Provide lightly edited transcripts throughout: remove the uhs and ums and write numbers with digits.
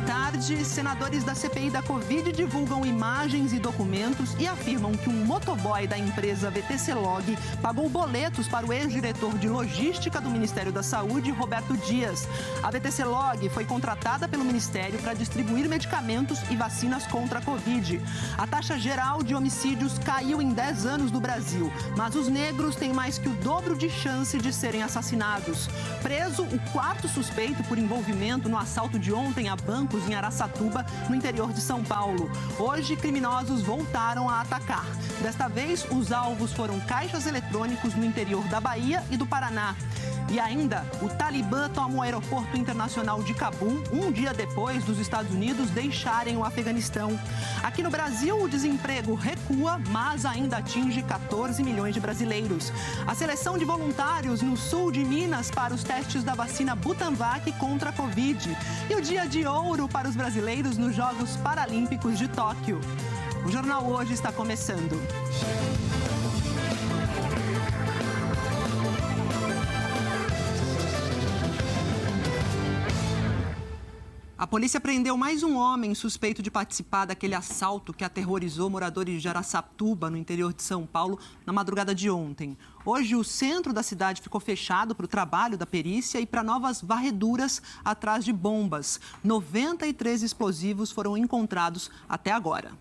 tarde. Senadores da CPI da Covid divulgam imagens e documentos e afirmam que um motoboy da empresa VTC Log pagou boletos para o ex-diretor de logística do Ministério da Saúde, Roberto Dias. A VTC Log foi contratada pelo Ministério para distribuir medicamentos e vacinas contra a Covid. A taxa geral de homicídios caiu em 10 anos no Brasil, mas os negros têm mais que o dobro de chance de serem assassinados. Preso o quarto suspeito por envolvimento no assalto de ontem a bancos em Araçatuba, no interior de São Paulo. Hoje, criminosos voltaram a atacar. Desta vez, os alvos foram caixas eletrônicos no interior da Bahia e do Paraná. E ainda, o Talibã toma o aeroporto internacional de Cabul, um dia depois dos Estados Unidos deixarem o Afeganistão. Aqui no Brasil, o desemprego recua, mas ainda atinge 14 milhões de brasileiros. A seleção de voluntários no sul de Minas para os testes da vacina Butanvac contra a Covid. E o dia de ouro para os brasileiros nos Jogos Paralímpicos de Tóquio. O Jornal Hoje está começando. A polícia prendeu mais um homem suspeito de participar daquele assalto que aterrorizou moradores de Araçatuba, no interior de São Paulo, na madrugada de ontem. Hoje, o centro da cidade ficou fechado para o trabalho da perícia e para novas varreduras atrás de bombas. 93 explosivos foram encontrados até agora.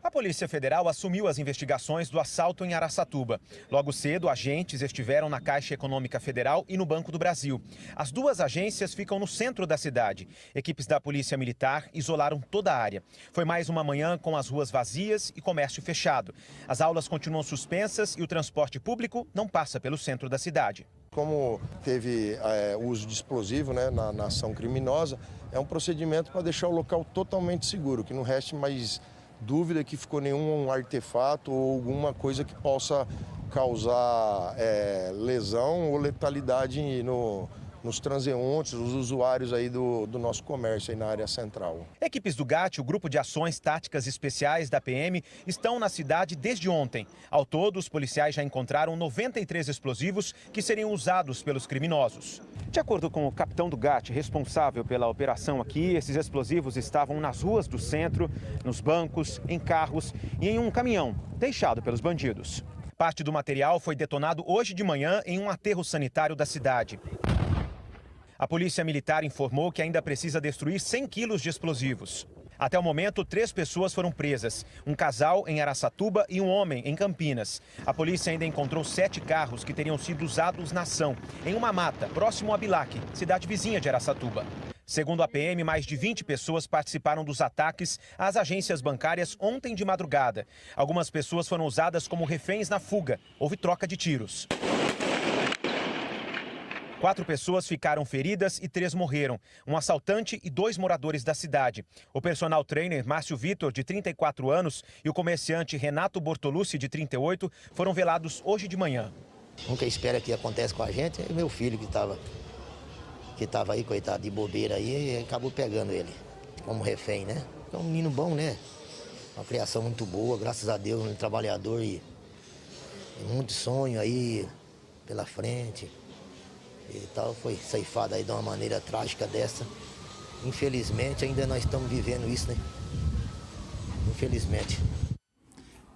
A Polícia Federal assumiu as investigações do assalto em Araçatuba. Logo cedo, agentes estiveram na Caixa Econômica Federal e no Banco do Brasil. As duas agências ficam no centro da cidade. Equipes da Polícia Militar isolaram toda a área. Foi mais uma manhã com as ruas vazias e comércio fechado. As aulas continuam suspensas e o transporte público não passa pelo centro da cidade. Como teve uso de explosivo, né, na ação criminosa, é um procedimento para deixar o local totalmente seguro, que não reste mais dúvida que ficou nenhum artefato ou alguma coisa que possa causar lesão ou letalidade nos transeuntes, os usuários aí do nosso comércio aí na área central. Equipes do GAT, o Grupo de Ações Táticas Especiais da PM, estão na cidade desde ontem. Ao todo, os policiais já encontraram 93 explosivos que seriam usados pelos criminosos. De acordo com o capitão do GAT, responsável pela operação aqui, esses explosivos estavam nas ruas do centro, nos bancos, em carros e em um caminhão deixado pelos bandidos. Parte do material foi detonado hoje de manhã em um aterro sanitário da cidade. A Polícia Militar informou que ainda precisa destruir 100 quilos de explosivos. Até o momento, 3 pessoas foram presas. Um casal em Araçatuba e um homem em Campinas. A polícia ainda encontrou 7 carros que teriam sido usados na ação, em uma mata, próximo a Bilac, cidade vizinha de Araçatuba. Segundo a PM, mais de 20 pessoas participaram dos ataques às agências bancárias ontem de madrugada. Algumas pessoas foram usadas como reféns na fuga. Houve troca de tiros. 4 pessoas ficaram feridas e 3 morreram. Um assaltante e 2 moradores da cidade. O personal trainer Márcio Vitor, de 34 anos, e o comerciante Renato Bortolucci, de 38, foram velados hoje de manhã. Nunca espera que aconteça com a gente. É meu filho que estava aí, coitado, de bobeira aí, e acabou pegando ele como refém, né? É um menino bom, né? Uma criação muito boa, graças a Deus, um trabalhador e muito sonho aí pela frente. E tal, foi ceifado aí de uma maneira trágica dessa. Infelizmente, ainda nós estamos vivendo isso, né? Infelizmente.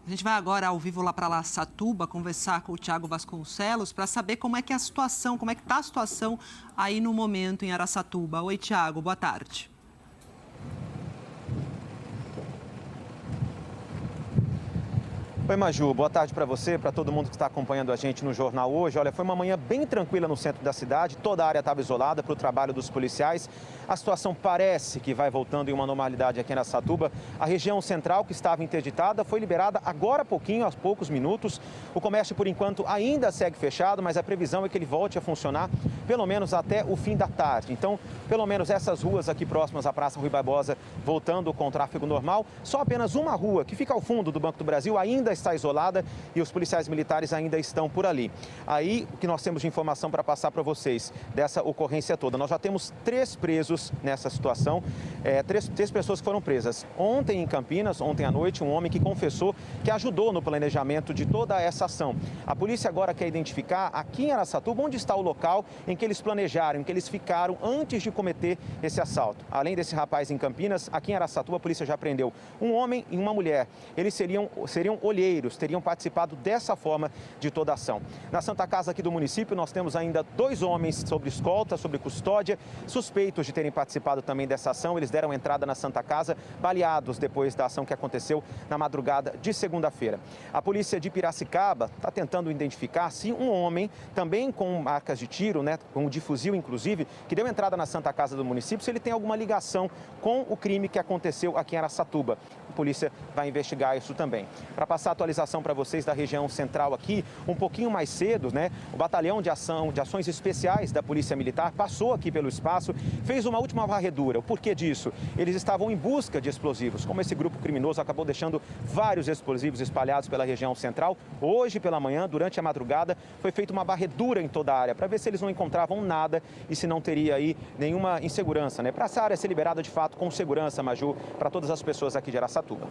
A gente vai agora ao vivo lá para Araçatuba conversar com o Thiago Vasconcelos para saber como é que é a situação, como é que está a situação aí no momento em Araçatuba. Oi, Thiago, boa tarde. Oi, Maju, boa tarde para você, para todo mundo que está acompanhando a gente no Jornal Hoje. Olha, foi uma manhã bem tranquila no centro da cidade, toda a área estava isolada para o trabalho dos policiais. A situação parece que vai voltando em uma normalidade aqui em Araçatuba. A região central, que estava interditada, foi liberada agora há pouquinho, aos poucos minutos. O comércio, por enquanto, ainda segue fechado, mas a previsão é que ele volte a funcionar pelo menos até o fim da tarde. Então, pelo menos essas ruas aqui próximas à Praça Rui Barbosa, voltando com tráfego normal. Só apenas uma rua, que fica ao fundo do Banco do Brasil, ainda está isolada e os policiais militares ainda estão por ali. Aí, o que nós temos de informação para passar para vocês dessa ocorrência toda. Nós já temos 3 presos nessa situação, três pessoas que foram presas. Ontem em Campinas, ontem à noite, um homem que confessou que ajudou no planejamento de toda essa ação. A polícia agora quer identificar aqui em Araçatuba onde está o local em que eles planejaram, em que eles ficaram antes de cometer esse assalto. Além desse rapaz em Campinas, aqui em Araçatuba a polícia já prendeu um homem e uma mulher. Eles seriam olheiros, teriam participado dessa forma de toda a ação. Na Santa Casa aqui do município nós temos ainda 2 homens sob escolta, sob custódia, suspeitos de terem participado também dessa ação. Eles deram entrada na Santa Casa, baleados depois da ação que aconteceu na madrugada de segunda-feira. A polícia de Piracicaba está tentando identificar se um homem, também com marcas de tiro, com de fuzil inclusive, que deu entrada na Santa Casa do município, se ele tem alguma ligação com o crime que aconteceu aqui em Araçatuba. A polícia vai investigar isso também. Para passar a atualização para vocês da região central aqui, um pouquinho mais cedo, o batalhão de ações especiais da Polícia Militar passou aqui pelo espaço, fez uma última varredura. O porquê disso? Eles estavam em busca de explosivos. Como esse grupo criminoso acabou deixando vários explosivos espalhados pela região central, hoje pela manhã, durante a madrugada, foi feita uma varredura em toda a área para ver se eles não encontravam nada e se não teria aí nenhuma insegurança, para essa área ser liberada de fato com segurança, Maju, para todas as pessoas aqui de Araçatuba.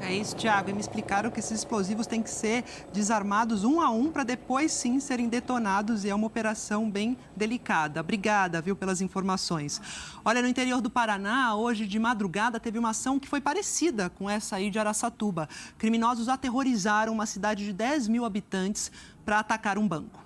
É isso, Tiago. E me explicaram que esses explosivos têm que ser desarmados um a um para depois sim serem detonados e é uma operação bem delicada. Obrigada, viu, pelas informações. Olha, no interior do Paraná, hoje de madrugada teve uma ação que foi parecida com essa aí de Araçatuba. Criminosos aterrorizaram uma cidade de 10 mil habitantes para atacar um banco.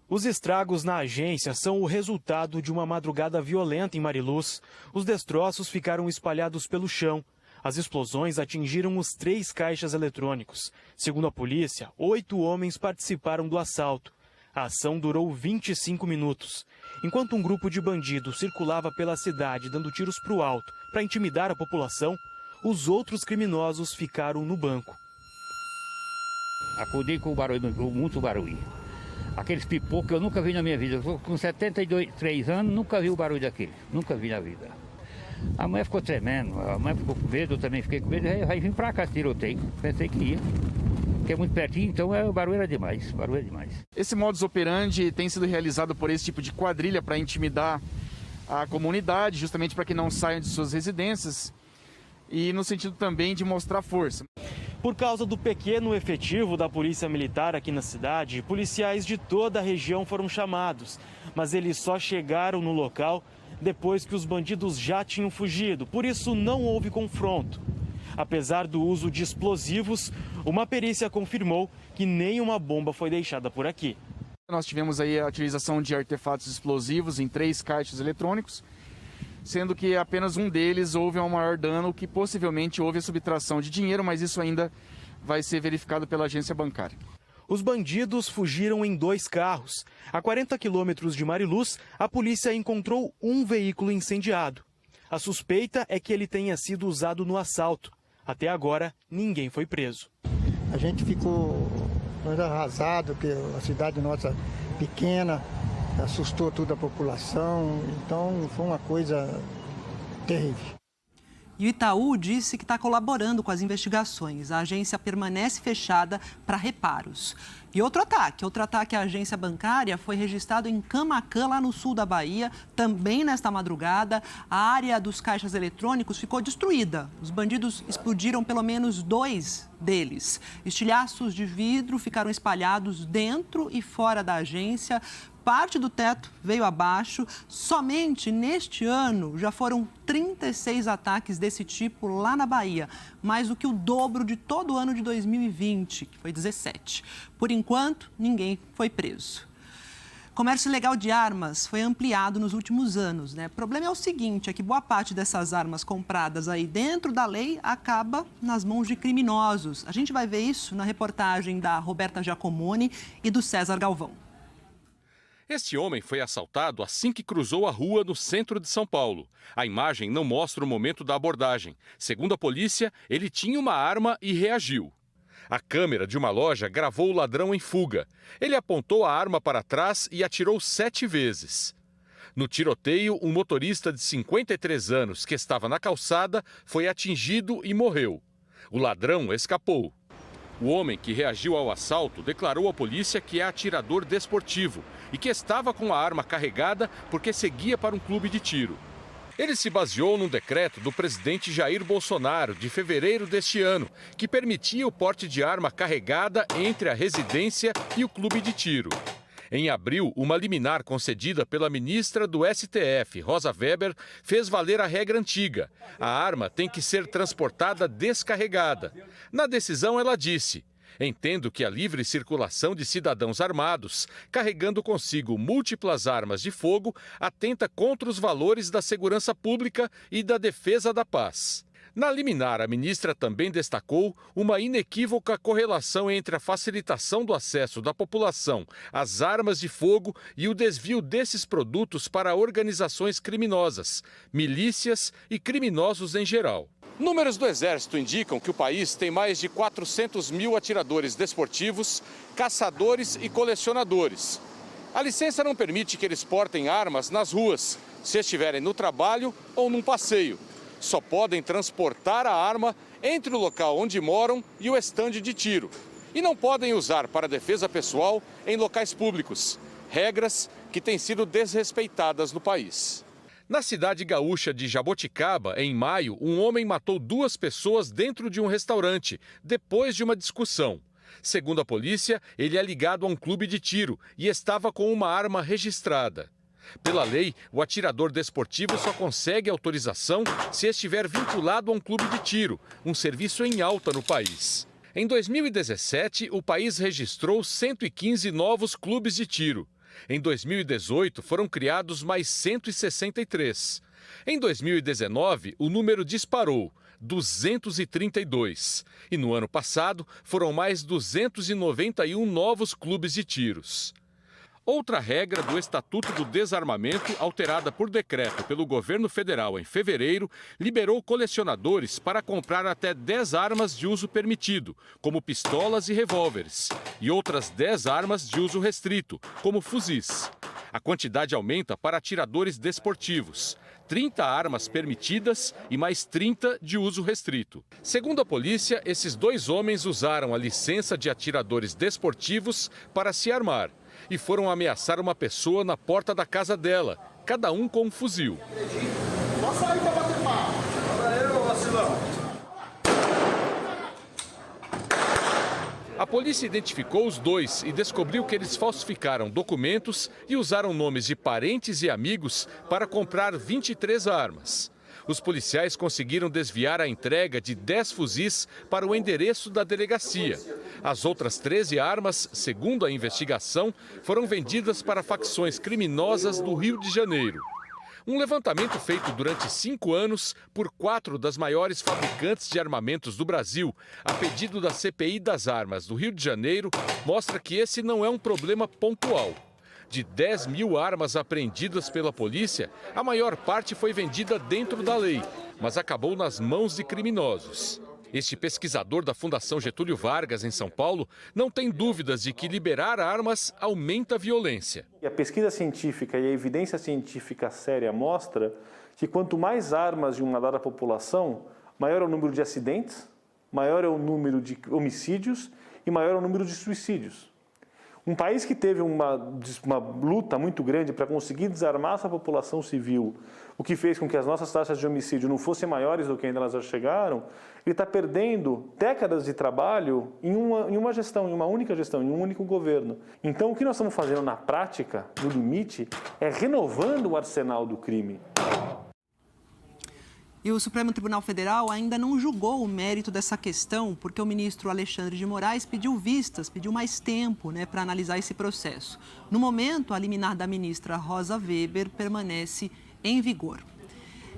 Os estragos na agência são o resultado de uma madrugada violenta em Mariluz. Os destroços ficaram espalhados pelo chão. As explosões atingiram os 3 caixas eletrônicos. Segundo a polícia, 8 homens participaram do assalto. A ação durou 25 minutos. Enquanto um grupo de bandidos circulava pela cidade dando tiros para o alto para intimidar a população, os outros criminosos ficaram no banco. Acordei com o barulho, muito barulho. Aqueles pipocos que eu nunca vi na minha vida. Eu estou com 73 anos, nunca vi o barulho daquele. Nunca vi na vida. A mãe ficou tremendo, a mãe ficou com medo, eu também fiquei com medo. Aí vim pra cá, tiroteio. Pensei que ia. Porque é muito pertinho, então o barulho era demais. Barulho é demais. Esse modus operandi tem sido realizado por esse tipo de quadrilha para intimidar a comunidade, justamente para que não saiam de suas residências e no sentido também de mostrar força. Por causa do pequeno efetivo da Polícia Militar aqui na cidade, policiais de toda a região foram chamados, mas eles só chegaram no local depois que os bandidos já tinham fugido, por isso não houve confronto. Apesar do uso de explosivos, uma perícia confirmou que nenhuma bomba foi deixada por aqui. Nós tivemos aí a utilização de artefatos explosivos em 3 caixas eletrônicos, sendo que apenas um deles houve um maior dano, que possivelmente houve a subtração de dinheiro, mas isso ainda vai ser verificado pela agência bancária. Os bandidos fugiram em 2 carros. A 40 quilômetros de Mariluz, a polícia encontrou um veículo incendiado. A suspeita é que ele tenha sido usado no assalto. Até agora, ninguém foi preso. A gente ficou arrasado, porque a cidade nossa pequena, assustou toda a população, então foi uma coisa terrível. E o Itaú disse que está colaborando com as investigações. A agência permanece fechada para reparos. E outro ataque à agência bancária foi registrado em Camaquã, lá no sul da Bahia. Também nesta madrugada, a área dos caixas eletrônicos ficou destruída. Os bandidos explodiram pelo menos 2 deles. Estilhaços de vidro ficaram espalhados dentro e fora da agência. Parte do teto veio abaixo. Somente neste ano já foram 36 ataques desse tipo lá na Bahia, mais do que o dobro de todo o ano de 2020, que foi 17. Por enquanto, ninguém foi preso. Comércio ilegal de armas foi ampliado nos últimos anos, O problema é o seguinte, é que boa parte dessas armas compradas aí dentro da lei acaba nas mãos de criminosos. A gente vai ver isso na reportagem da Roberta Giacomoni e do César Galvão. Este homem foi assaltado assim que cruzou a rua no centro de São Paulo. A imagem não mostra o momento da abordagem. Segundo a polícia, ele tinha uma arma e reagiu. A câmera de uma loja gravou o ladrão em fuga. Ele apontou a arma para trás e atirou 7 vezes. No tiroteio, um motorista de 53 anos que estava na calçada foi atingido e morreu. O ladrão escapou. O homem que reagiu ao assalto declarou à polícia que é atirador desportivo e que estava com a arma carregada porque seguia para um clube de tiro. Ele se baseou num decreto do presidente Jair Bolsonaro, de fevereiro deste ano, que permitia o porte de arma carregada entre a residência e o clube de tiro. Em abril, uma liminar concedida pela ministra do STF, Rosa Weber, fez valer a regra antiga. A arma tem que ser transportada descarregada. Na decisão, ela disse: entendo que a livre circulação de cidadãos armados, carregando consigo múltiplas armas de fogo, atenta contra os valores da segurança pública e da defesa da paz. Na liminar, a ministra também destacou uma inequívoca correlação entre a facilitação do acesso da população às armas de fogo e o desvio desses produtos para organizações criminosas, milícias e criminosos em geral. Números do Exército indicam que o país tem mais de 400 mil atiradores desportivos, caçadores e colecionadores. A licença não permite que eles portem armas nas ruas, se estiverem no trabalho ou num passeio. Só podem transportar a arma entre o local onde moram e o estande de tiro. E não podem usar para defesa pessoal em locais públicos. Regras que têm sido desrespeitadas no país. Na cidade gaúcha de Jaboticaba, em maio, um homem matou 2 pessoas dentro de um restaurante, depois de uma discussão. Segundo a polícia, ele é ligado a um clube de tiro e estava com uma arma registrada. Pela lei, o atirador desportivo só consegue autorização se estiver vinculado a um clube de tiro, um serviço em alta no país. Em 2017, o país registrou 115 novos clubes de tiro. Em 2018, foram criados mais 163. Em 2019, o número disparou, 232. E no ano passado, foram mais 291 novos clubes de tiros. Outra regra do Estatuto do Desarmamento, alterada por decreto pelo governo federal em fevereiro, liberou colecionadores para comprar até 10 armas de uso permitido, como pistolas e revólveres, e outras 10 armas de uso restrito, como fuzis. A quantidade aumenta para atiradores desportivos. 30 armas permitidas e mais 30 de uso restrito. Segundo a polícia, esses 2 homens usaram a licença de atiradores desportivos para se armar e foram ameaçar uma pessoa na porta da casa dela, cada um com um fuzil. A polícia identificou os 2 e descobriu que eles falsificaram documentos e usaram nomes de parentes e amigos para comprar 23 armas. Os policiais conseguiram desviar a entrega de 10 fuzis para o endereço da delegacia. As outras 13 armas, segundo a investigação, foram vendidas para facções criminosas do Rio de Janeiro. Um levantamento feito durante 5 anos por 4 das maiores fabricantes de armamentos do Brasil, a pedido da CPI das Armas do Rio de Janeiro, mostra que esse não é um problema pontual. De 10 mil armas apreendidas pela polícia, a maior parte foi vendida dentro da lei, mas acabou nas mãos de criminosos. Este pesquisador da Fundação Getúlio Vargas, em São Paulo, não tem dúvidas de que liberar armas aumenta a violência. A pesquisa científica e a evidência científica séria mostra que quanto mais armas de uma dada população, maior é o número de acidentes, maior é o número de homicídios e maior é o número de suicídios. Um país que teve uma luta muito grande para conseguir desarmar sua população civil, o que fez com que as nossas taxas de homicídio não fossem maiores do que ainda elas já chegaram, ele está perdendo décadas de trabalho em uma gestão, em uma única gestão, em um único governo. Então, o que nós estamos fazendo na prática, no limite, é renovando o arsenal do crime. E o Supremo Tribunal Federal ainda não julgou o mérito dessa questão, porque o ministro Alexandre de Moraes pediu vistas, pediu mais tempo, para analisar esse processo. No momento, a liminar da ministra Rosa Weber permanece em vigor.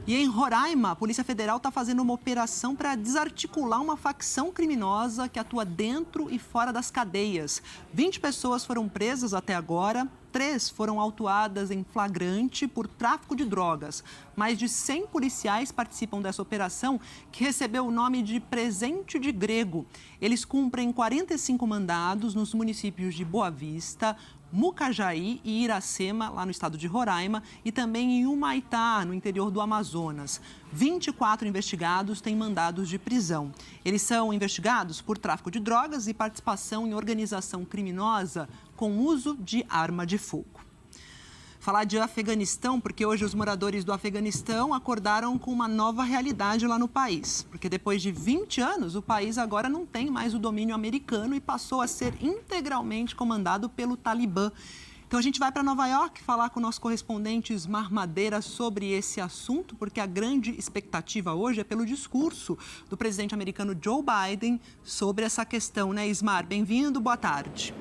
E em Roraima, a Polícia Federal está fazendo uma operação para desarticular uma facção criminosa que atua dentro e fora das cadeias. 20 pessoas foram presas até agora 3 foram autuadas em flagrante por tráfico de drogas. Mais de 100 policiais participam dessa operação, que recebeu o nome de Presente de Grego. Eles cumprem 45 mandados nos municípios de Boa Vista, Mucajaí e Iracema, lá no estado de Roraima, e também em Humaitá, no interior do Amazonas. 24 investigados têm mandados de prisão. Eles são investigados por tráfico de drogas e participação em organização criminosa com uso de arma de fogo. Falar de Afeganistão, porque hoje os moradores do Afeganistão acordaram com uma nova realidade lá no país. Porque depois de 20 anos, o país agora não tem mais o domínio americano e passou a ser integralmente comandado pelo Talibã. Então a gente vai para Nova York falar com o nosso correspondente Ismar Madeira sobre esse assunto, porque a grande expectativa hoje é pelo discurso do presidente americano Joe Biden sobre essa questão, né, Ismar? Bem-vindo, boa tarde.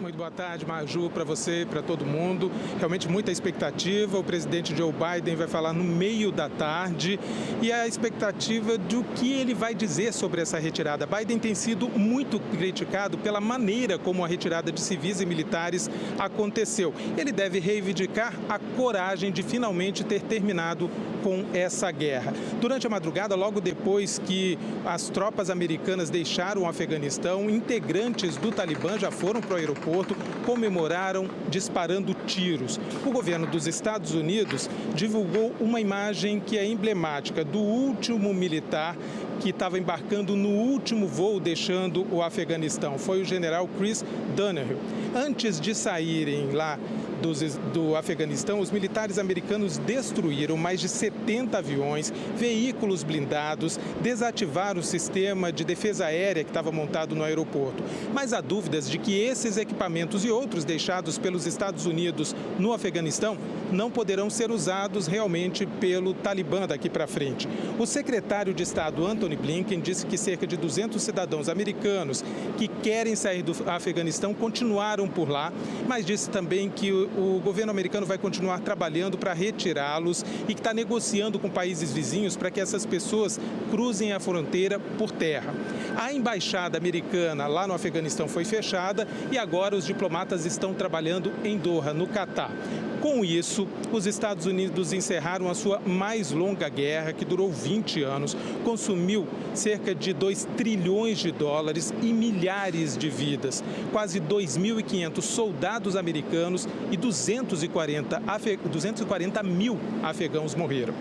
Muito boa tarde, Maju, para você, para todo mundo. Realmente muita expectativa. O presidente Joe Biden vai falar no meio da tarde e a expectativa do que ele vai dizer sobre essa retirada. Biden tem sido muito criticado pela maneira como a retirada de civis e militares aconteceu. Ele deve reivindicar a coragem de finalmente ter terminado com essa guerra. Durante a madrugada, logo depois que as tropas americanas deixaram o Afeganistão, integrantes do Talibã já foram para o aeroporto, comemoraram disparando tiros. O governo dos Estados Unidos divulgou uma imagem que é emblemática do último militar que estava embarcando no último voo deixando o Afeganistão. Foi o general Chris Donaghue. Antes de saírem lá do Afeganistão, os militares americanos destruíram mais de 70 aviões, veículos blindados, desativaram o sistema de defesa aérea que estava montado no aeroporto. Mas há dúvidas de que esses equipamentos e outros deixados pelos Estados Unidos no Afeganistão não poderão ser usados realmente pelo Talibã daqui para frente. O secretário de Estado, Antony Blinken, disse que cerca de 200 cidadãos americanos que querem sair do Afeganistão continuaram por lá, mas disse também que o governo americano vai continuar trabalhando para retirá-los e que está negociando com países vizinhos para que essas pessoas cruzem a fronteira por terra. A embaixada americana lá no Afeganistão foi fechada e agora os diplomatas estão trabalhando em Doha, no Catar. Com isso, os Estados Unidos encerraram a sua mais longa guerra, que durou 20 anos, consumiu cerca de 2 trilhões de dólares e milhares de vidas. Quase 2.500 soldados americanos e 240 mil afegãos morreram.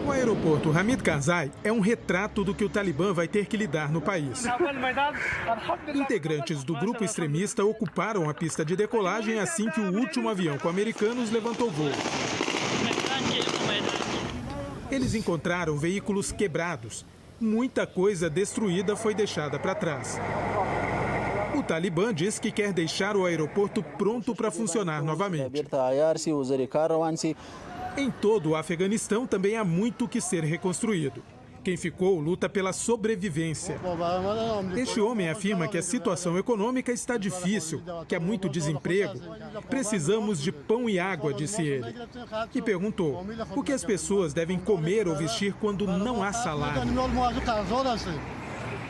O aeroporto Hamid Karzai é um retrato do que o Talibã vai ter que lidar no país. Integrantes do grupo extremista ocuparam a pista de decolagem assim que o último avião com americanos levantou voo. Eles encontraram veículos quebrados. Muita coisa destruída foi deixada para trás. O Talibã diz que quer deixar o aeroporto pronto para funcionar novamente. Em todo o Afeganistão também há muito que ser reconstruído. Quem ficou luta pela sobrevivência. Este homem afirma que a situação econômica está difícil, que há muito desemprego. Precisamos de pão e água, disse ele. E perguntou o que as pessoas devem comer ou vestir quando não há salário.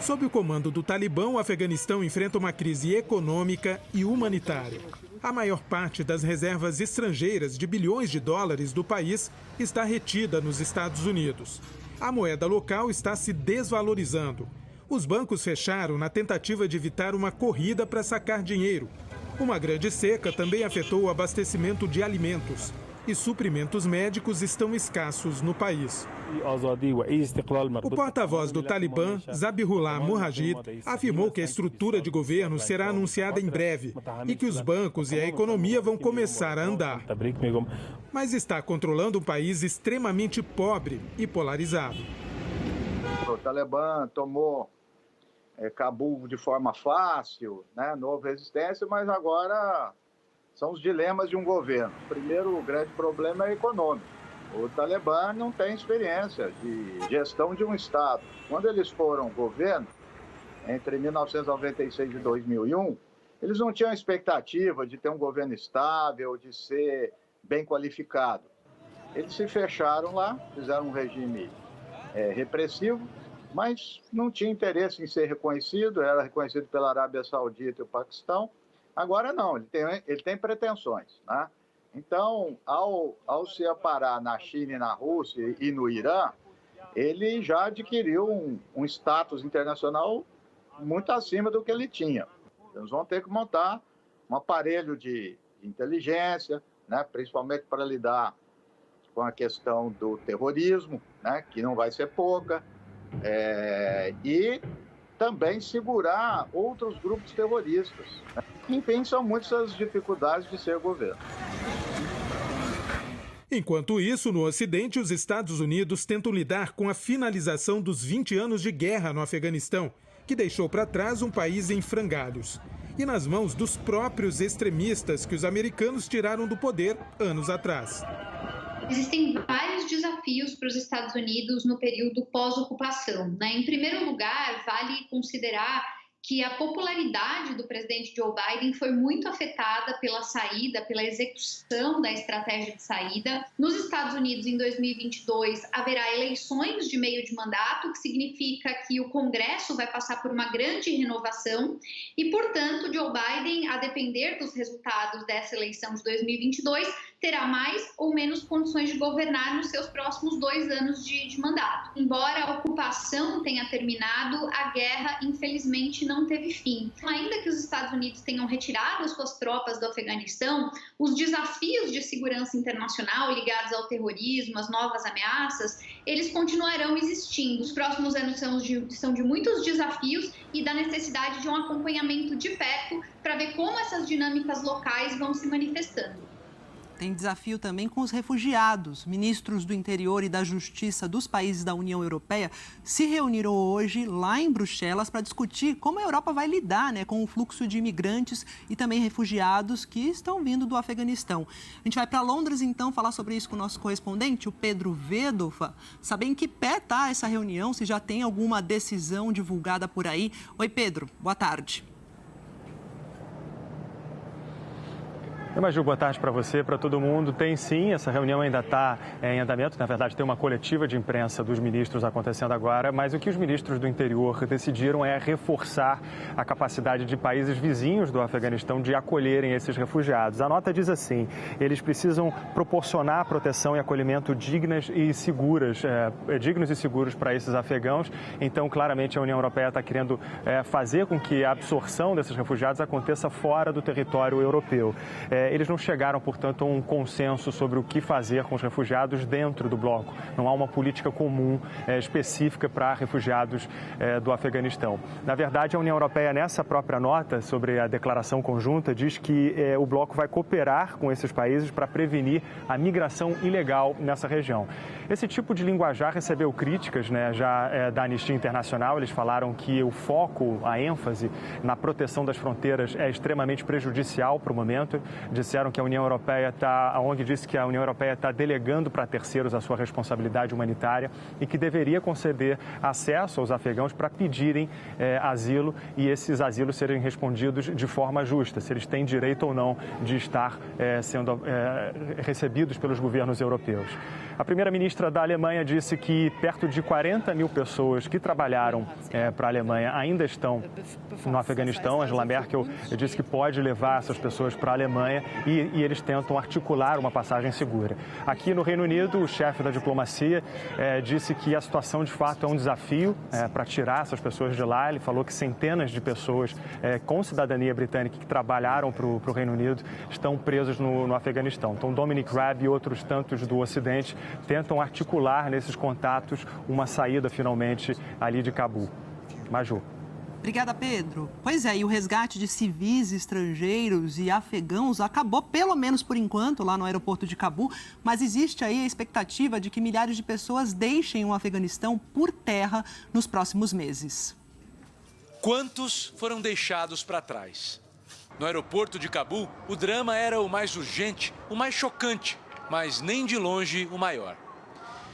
Sob o comando do Talibã, o Afeganistão enfrenta uma crise econômica e humanitária. A maior parte das reservas estrangeiras de bilhões de dólares do país está retida nos Estados Unidos. A moeda local está se desvalorizando. Os bancos fecharam na tentativa de evitar uma corrida para sacar dinheiro. Uma grande seca também afetou o abastecimento de alimentos. E suprimentos médicos estão escassos no país. O porta-voz do Talibã, Zabihullah Mujahid, afirmou que a estrutura de governo será anunciada em breve e que os bancos e a economia vão começar a andar. Mas está controlando um país extremamente pobre e polarizado. O Talibã tomou Cabul de forma fácil, né? Não houve resistência, mas agora são os dilemas de um governo. Primeiro, o grande problema é econômico. O Talibã não tem experiência de gestão de um Estado. Quando eles foram governo, entre 1996 e 2001, eles não tinham expectativa de ter um governo estável, de ser bem qualificado. Eles se fecharam lá, fizeram um regime repressivo mas não tinha interesse em ser reconhecido, era reconhecido pela Arábia Saudita e o Paquistão. Agora não, ele tem pretensões, né? Então, ao se aparar na China e na Rússia e no Irã, ele já adquiriu um status internacional muito acima do que ele tinha. Eles vão ter que montar um aparelho de inteligência, né, principalmente para lidar com a questão do terrorismo, né, que não vai ser pouca, e também segurar outros grupos terroristas, né? Enfim, são muitas as dificuldades de ser governo. Enquanto isso, no Ocidente, os Estados Unidos tentam lidar com a finalização dos 20 anos de guerra no Afeganistão, que deixou para trás um país em frangalhos. E nas mãos dos próprios extremistas que os americanos tiraram do poder anos atrás. Existem vários desafios para os Estados Unidos no período pós-ocupação, né? Em primeiro lugar, vale considerar que a popularidade do presidente Joe Biden foi muito afetada pela saída, pela execução da estratégia de saída. Nos Estados Unidos, em 2022, haverá eleições de meio de mandato, que significa que o Congresso vai passar por uma grande renovação e, portanto, Joe Biden, a depender dos resultados dessa eleição de 2022, terá mais ou menos condições de governar nos seus próximos 2 anos de mandato. Embora a ocupação tenha terminado, a guerra, infelizmente, não teve fim. Ainda que os Estados Unidos tenham retirado suas tropas do Afeganistão, os desafios de segurança internacional ligados ao terrorismo, às novas ameaças, eles continuarão existindo. Os próximos anos são de muitos desafios e da necessidade de um acompanhamento de perto para ver como essas dinâmicas locais vão se manifestando. Tem desafio também com os refugiados. Ministros do Interior e da Justiça dos países da União Europeia se reuniram hoje lá em Bruxelas para discutir como a Europa vai lidar, com o fluxo de imigrantes e também refugiados que estão vindo do Afeganistão. A gente vai para Londres, então, falar sobre isso com o nosso correspondente, o Pedro Vedolfa. Saber em que pé está essa reunião, se já tem alguma decisão divulgada por aí. Oi, Pedro. Boa tarde. Maju, boa tarde para você, para todo mundo. Tem sim, essa reunião ainda está em andamento. Na verdade, tem uma coletiva de imprensa dos ministros acontecendo agora, mas o que os ministros do interior decidiram é reforçar a capacidade de países vizinhos do Afeganistão de acolherem esses refugiados. A nota diz assim: eles precisam proporcionar proteção e acolhimento dignos e seguros para esses afegãos. Então, claramente, a União Europeia está querendo fazer com que a absorção desses refugiados aconteça fora do território europeu. Eles não chegaram, portanto, a um consenso sobre o que fazer com os refugiados dentro do bloco. Não há uma política comum específica para refugiados do Afeganistão. Na verdade, a União Europeia, nessa própria nota sobre a declaração conjunta, diz que o bloco vai cooperar com esses países para prevenir a migração ilegal nessa região. Esse tipo de linguajar recebeu críticas da Anistia Internacional. Eles falaram que o foco, a ênfase na proteção das fronteiras é extremamente prejudicial para o momento. Disseram que a ONG disse que a União Europeia está delegando para terceiros a sua responsabilidade humanitária e que deveria conceder acesso aos afegãos para pedirem asilo e esses asilos serem respondidos de forma justa, se eles têm direito ou não de estar sendo recebidos pelos governos europeus. A primeira-ministra da Alemanha disse que perto de 40 mil pessoas que trabalharam para a Alemanha ainda estão no Afeganistão. Angela Merkel disse que pode levar essas pessoas para a Alemanha e eles tentam articular uma passagem segura. Aqui no Reino Unido, o chefe da diplomacia disse que a situação de fato é um desafio para tirar essas pessoas de lá. Ele falou que centenas de pessoas com cidadania britânica que trabalharam para o Reino Unido estão presos no Afeganistão. Então, Dominic Raab e outros tantos do Ocidente tentam articular nesses contatos uma saída finalmente ali de Cabul. Maju. Obrigada, Pedro. Pois é, e o resgate de civis estrangeiros e afegãos acabou, pelo menos por enquanto, lá no aeroporto de Cabul, mas existe aí a expectativa de que milhares de pessoas deixem o Afeganistão por terra nos próximos meses. Quantos foram deixados para trás? No aeroporto de Cabul, o drama era o mais urgente, o mais chocante, mas nem de longe o maior.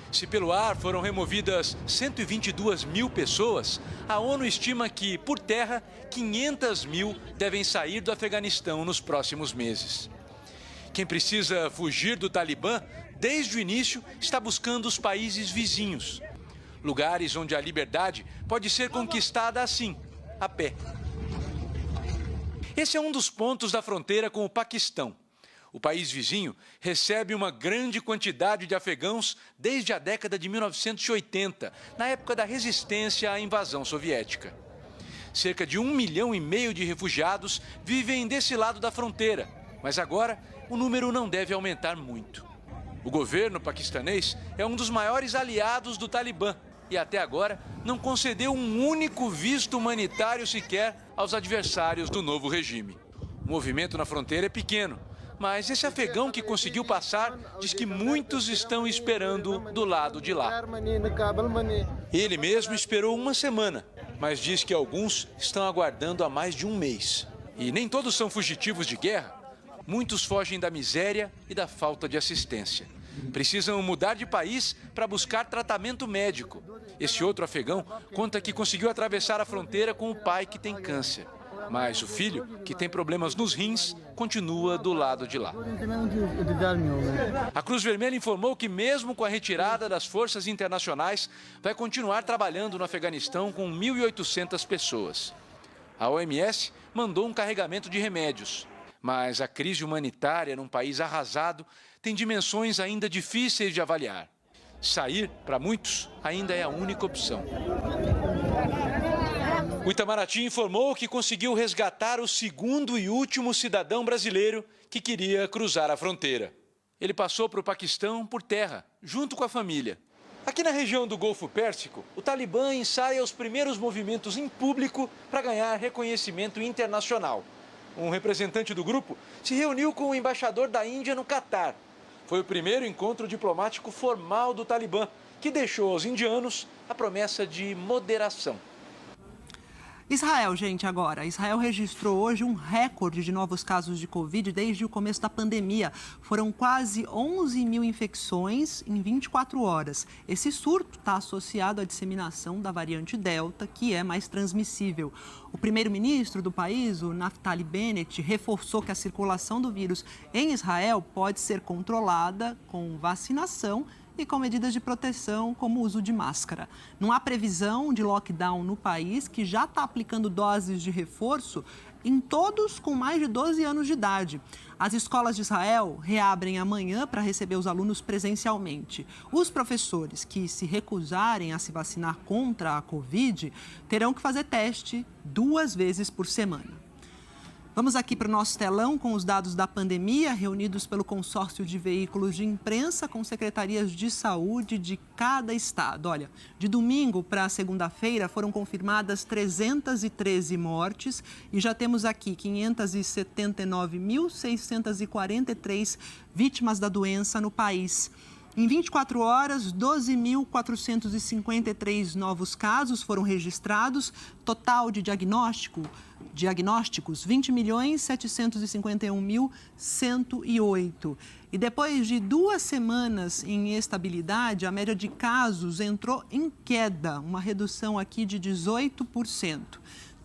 Se pelo ar foram removidas 122 mil pessoas, a ONU estima que, por terra, 500 mil devem sair do Afeganistão nos próximos meses. Quem precisa fugir do Talibã, desde o início, está buscando os países vizinhos. Lugares onde a liberdade pode ser conquistada assim, a pé. Esse é um dos pontos da fronteira com o Paquistão. O país vizinho recebe uma grande quantidade de afegãos desde a década de 1980, na época da resistência à invasão soviética. Cerca de 1,5 milhão de refugiados vivem desse lado da fronteira, mas agora o número não deve aumentar muito. O governo paquistanês é um dos maiores aliados do Talibã e até agora não concedeu um único visto humanitário sequer aos adversários do novo regime. O movimento na fronteira é pequeno, mas esse afegão que conseguiu passar diz que muitos estão esperando do lado de lá. Ele mesmo esperou uma semana, mas diz que alguns estão aguardando há mais de um mês. E nem todos são fugitivos de guerra. Muitos fogem da miséria e da falta de assistência. Precisam mudar de país para buscar tratamento médico. Esse outro afegão conta que conseguiu atravessar a fronteira com o pai que tem câncer. Mas o filho, que tem problemas nos rins, continua do lado de lá. A Cruz Vermelha informou que mesmo com a retirada das forças internacionais, vai continuar trabalhando no Afeganistão com 1.800 pessoas. A OMS mandou um carregamento de remédios. Mas a crise humanitária num país arrasado tem dimensões ainda difíceis de avaliar. Sair, para muitos, ainda é a única opção. O Itamaraty informou que conseguiu resgatar o segundo e último cidadão brasileiro que queria cruzar a fronteira. Ele passou para o Paquistão por terra, junto com a família. Aqui na região do Golfo Pérsico, o Talibã ensaia os primeiros movimentos em público para ganhar reconhecimento internacional. Um representante do grupo se reuniu com o embaixador da Índia no Catar. Foi o primeiro encontro diplomático formal do Talibã, que deixou aos indianos a promessa de moderação. Israel, gente, agora. Israel registrou hoje um recorde de novos casos de Covid desde o começo da pandemia. Foram quase 11 mil infecções em 24 horas. Esse surto está associado à disseminação da variante Delta, que é mais transmissível. O primeiro-ministro do país, o Naftali Bennett, reforçou que a circulação do vírus em Israel pode ser controlada com vacinação e com medidas de proteção, como o uso de máscara. Não há previsão de lockdown no país, que já está aplicando doses de reforço em todos com mais de 12 anos de idade. As escolas de Israel reabrem amanhã para receber os alunos presencialmente. Os professores que se recusarem a se vacinar contra a Covid terão que fazer teste 2 vezes por semana. Vamos aqui para o nosso telão com os dados da pandemia, reunidos pelo consórcio de veículos de imprensa com secretarias de saúde de cada estado. Olha, de domingo para segunda-feira foram confirmadas 313 mortes e já temos aqui 579.643 vítimas da doença no país. Em 24 horas, 12.453 novos casos foram registrados, total de diagnósticos, 20.751.108. E depois de 2 semanas em estabilidade, a média de casos entrou em queda, uma redução aqui de 18%.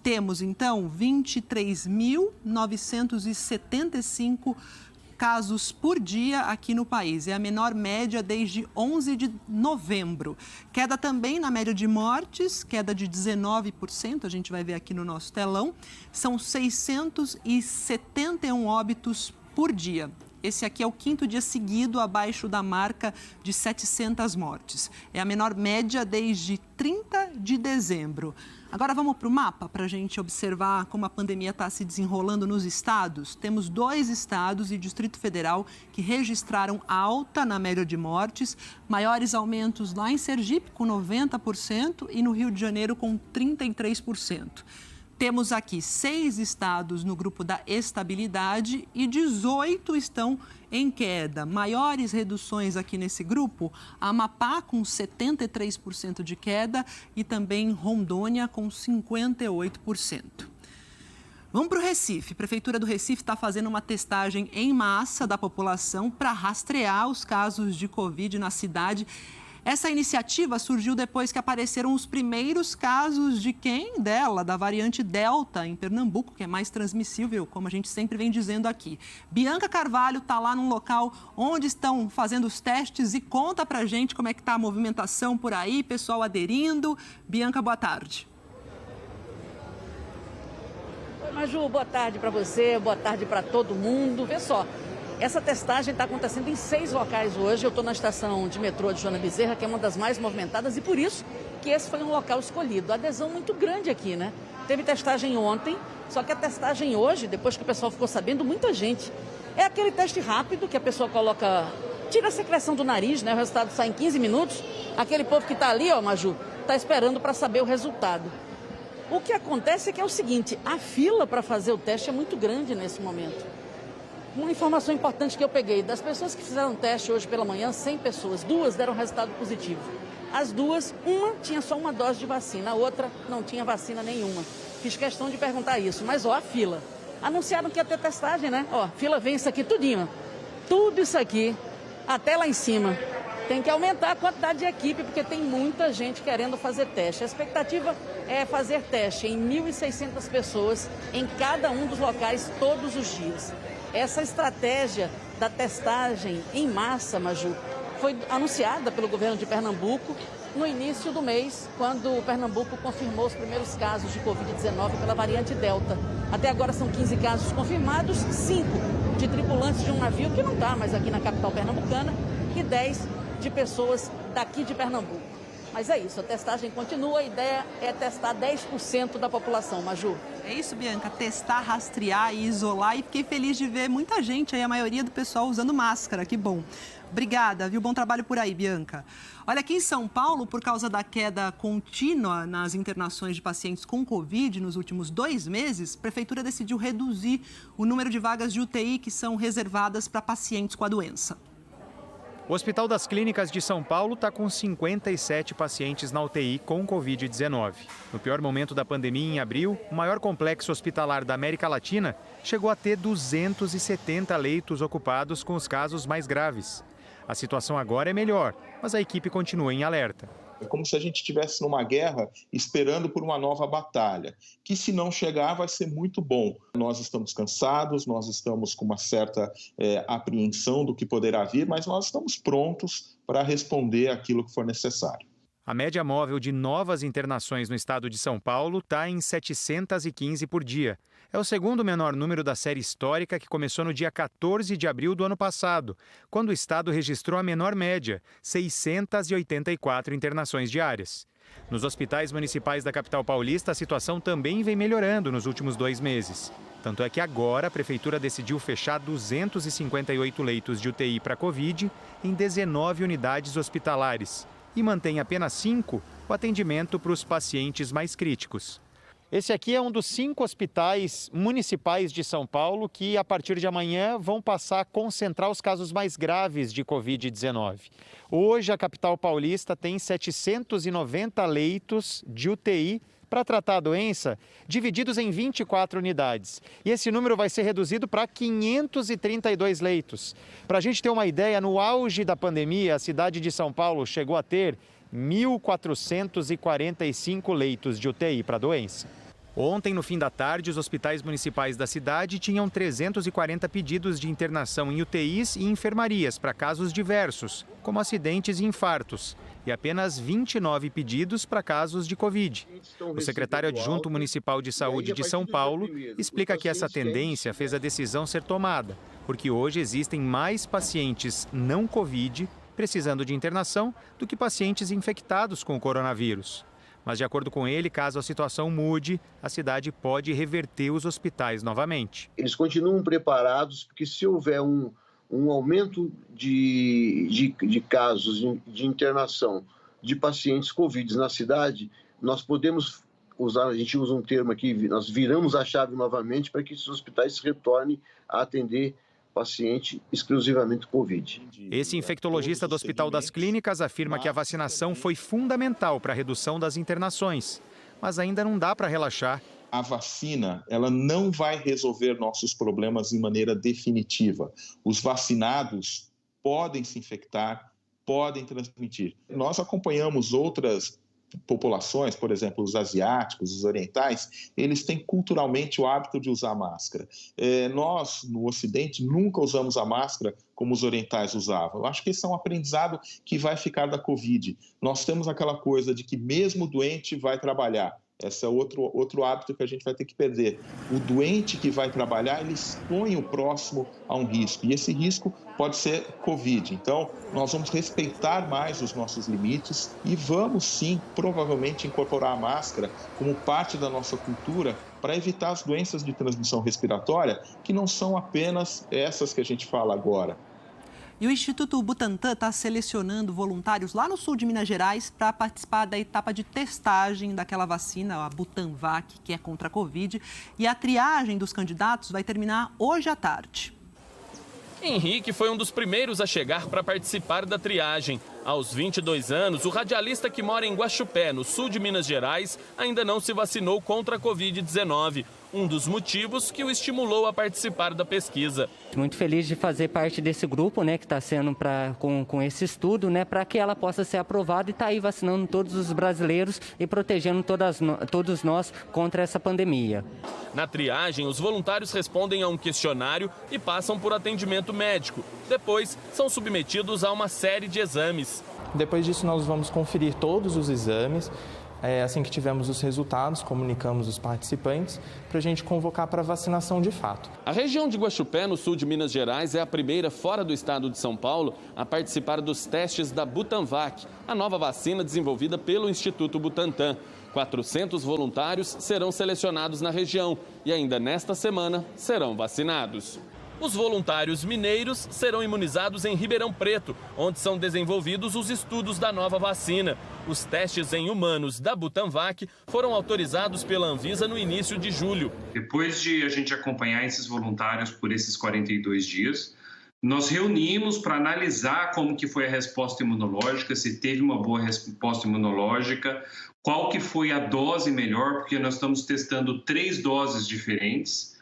Temos, então, 23.975 casos por dia aqui no país. É a menor média desde 11 de novembro. Queda também na média de mortes, queda de 19%, a gente vai ver aqui no nosso telão. São 671 óbitos por dia. Esse aqui é o 5º dia seguido abaixo da marca de 700 mortes. É a menor média desde 30 de dezembro. Agora vamos para o mapa para a gente observar como a pandemia está se desenrolando nos estados. Temos 2 estados e Distrito Federal que registraram alta na média de mortes, maiores aumentos lá em Sergipe com 90% e no Rio de Janeiro com 33%. Temos aqui 6 estados no grupo da estabilidade e 18 estão em queda. Maiores reduções aqui nesse grupo, Amapá com 73% de queda e também Rondônia com 58%. Vamos para o Recife. A Prefeitura do Recife está fazendo uma testagem em massa da população para rastrear os casos de Covid na cidade. Essa iniciativa surgiu depois que apareceram os primeiros casos de da variante Delta em Pernambuco, que é mais transmissível, como a gente sempre vem dizendo aqui. Bianca Carvalho está lá num local onde estão fazendo os testes e conta pra gente como é que está a movimentação por aí, pessoal aderindo. Bianca, boa tarde. Oi, Maju, boa tarde para você, boa tarde para todo mundo. Vê só, essa testagem está acontecendo em 6 locais hoje. Eu estou na estação de metrô de Joana Bezerra, que é uma das mais movimentadas, e por isso que esse foi um local escolhido. Adesão muito grande aqui, né? Teve testagem ontem, só que a testagem hoje, depois que o pessoal ficou sabendo, muita gente. É aquele teste rápido que a pessoa coloca, tira a secreção do nariz, né? O resultado sai em 15 minutos. Aquele povo que está ali, ó, Maju, está esperando para saber o resultado. O que acontece é que é o seguinte, a fila para fazer o teste é muito grande nesse momento. Uma informação importante que eu peguei, das pessoas que fizeram o teste hoje pela manhã, 100 pessoas, 2 deram resultado positivo. As 2, uma tinha só uma dose de vacina, a outra não tinha vacina nenhuma. Fiz questão de perguntar isso, mas ó, a fila. Anunciaram que ia ter testagem, né? Ó, fila vem isso aqui tudinho, tudo isso aqui, até lá em cima. Tem que aumentar a quantidade de equipe, porque tem muita gente querendo fazer teste. A expectativa é fazer teste em 1.600 pessoas em cada um dos locais todos os dias. Essa estratégia da testagem em massa, Maju, foi anunciada pelo governo de Pernambuco no início do mês, quando o Pernambuco confirmou os primeiros casos de Covid-19 pela variante Delta. Até agora são 15 casos confirmados, 5 de tripulantes de um navio que não está mais aqui na capital pernambucana e 10 de pessoas daqui de Pernambuco. Mas é isso, a testagem continua, a ideia é testar 10% da população, Maju. É isso, Bianca, testar, rastrear e isolar, e fiquei feliz de ver muita gente aí, a maioria do pessoal usando máscara, que bom. Obrigada, viu? Bom trabalho por aí, Bianca. Olha, aqui em São Paulo, por causa da queda contínua nas internações de pacientes com Covid nos últimos 2 meses, a Prefeitura decidiu reduzir o número de vagas de UTI que são reservadas para pacientes com a doença. O Hospital das Clínicas de São Paulo está com 57 pacientes na UTI com Covid-19. No pior momento da pandemia, em abril, o maior complexo hospitalar da América Latina chegou a ter 270 leitos ocupados com os casos mais graves. A situação agora é melhor, mas a equipe continua em alerta. É como se a gente estivesse numa guerra esperando por uma nova batalha, que se não chegar vai ser muito bom. Nós estamos cansados, nós estamos com uma certa apreensão do que poderá vir, mas nós estamos prontos para responder aquilo que for necessário. A média móvel de novas internações no estado de São Paulo está em 715 por dia. É o segundo menor número da série histórica, que começou no dia 14 de abril do ano passado, quando o estado registrou a menor média, 684 internações diárias. Nos hospitais municipais da capital paulista, a situação também vem melhorando nos últimos 2 meses. Tanto é que agora a Prefeitura decidiu fechar 258 leitos de UTI para Covid em 19 unidades hospitalares e mantém apenas 5 o atendimento para os pacientes mais críticos. Esse aqui é um dos 5 hospitais municipais de São Paulo que, a partir de amanhã, vão passar a concentrar os casos mais graves de Covid-19. Hoje, a capital paulista tem 790 leitos de UTI para tratar a doença, divididos em 24 unidades. E esse número vai ser reduzido para 532 leitos. Para a gente ter uma ideia, no auge da pandemia, a cidade de São Paulo chegou a ter 1.445 leitos de UTI para a doença. Ontem, no fim da tarde, os hospitais municipais da cidade tinham 340 pedidos de internação em UTIs e enfermarias para casos diversos, como acidentes e infartos, e apenas 29 pedidos para casos de Covid. O secretário adjunto municipal de saúde de São Paulo explica que essa tendência fez a decisão ser tomada, porque hoje existem mais pacientes não Covid precisando de internação do que pacientes infectados com o coronavírus. Mas, de acordo com ele, caso a situação mude, a cidade pode reverter os hospitais novamente. Eles continuam preparados, porque se houver um aumento de casos de internação de pacientes Covid na cidade, nós podemos usar, a gente usa um termo aqui, nós viramos a chave novamente para que esses hospitais retornem a atender paciente exclusivamente Covid. Esse infectologista do Hospital das Clínicas afirma que a vacinação foi fundamental para a redução das internações, mas ainda não dá para relaxar. A vacina, ela não vai resolver nossos problemas de maneira definitiva. Os vacinados podem se infectar, podem transmitir. Nós acompanhamos outras populações, por exemplo, os asiáticos, os orientais, eles têm culturalmente o hábito de usar máscara. Nós, no Ocidente, nunca usamos a máscara como os orientais usavam. Eu acho que esse é um aprendizado que vai ficar da Covid. Nós temos aquela coisa de que mesmo doente vai trabalhar. Esse é outro hábito que a gente vai ter que perder. O doente que vai trabalhar, ele expõe o próximo a um risco. E esse risco pode ser Covid. Então, nós vamos respeitar mais os nossos limites e vamos, sim, provavelmente incorporar a máscara como parte da nossa cultura para evitar as doenças de transmissão respiratória, que não são apenas essas que a gente fala agora. E o Instituto Butantan está selecionando voluntários lá no sul de Minas Gerais para participar da etapa de testagem daquela vacina, a Butanvac, que é contra a Covid. E a triagem dos candidatos vai terminar hoje à tarde. Henrique foi um dos primeiros a chegar para participar da triagem. Aos 22 anos, o radialista que mora em Guaxupé, no sul de Minas Gerais, ainda não se vacinou contra a Covid-19. Um dos motivos que o estimulou a participar da pesquisa. Muito feliz de fazer parte desse grupo, né, que está sendo com esse estudo, né, para que ela possa ser aprovada e estar aí vacinando todos os brasileiros e protegendo todos nós contra essa pandemia. Na triagem, os voluntários respondem a um questionário e passam por atendimento médico. Depois, são submetidos a uma série de exames. Depois disso, nós vamos conferir todos os exames. Assim que tivermos os resultados, comunicamos os participantes para a gente convocar para vacinação de fato. A região de Guaxupé, no sul de Minas Gerais, é a primeira fora do estado de São Paulo a participar dos testes da Butanvac, a nova vacina desenvolvida pelo Instituto Butantan. 400 voluntários serão selecionados na região e ainda nesta semana serão vacinados. Os voluntários mineiros serão imunizados em Ribeirão Preto, onde são desenvolvidos os estudos da nova vacina. Os testes em humanos da Butanvac foram autorizados pela Anvisa no início de julho. Depois de a gente acompanhar esses voluntários por esses 42 dias, nós reunimos para analisar como que foi a resposta imunológica, se teve uma boa resposta imunológica, qual que foi a dose melhor, porque nós estamos testando 3 doses diferentes.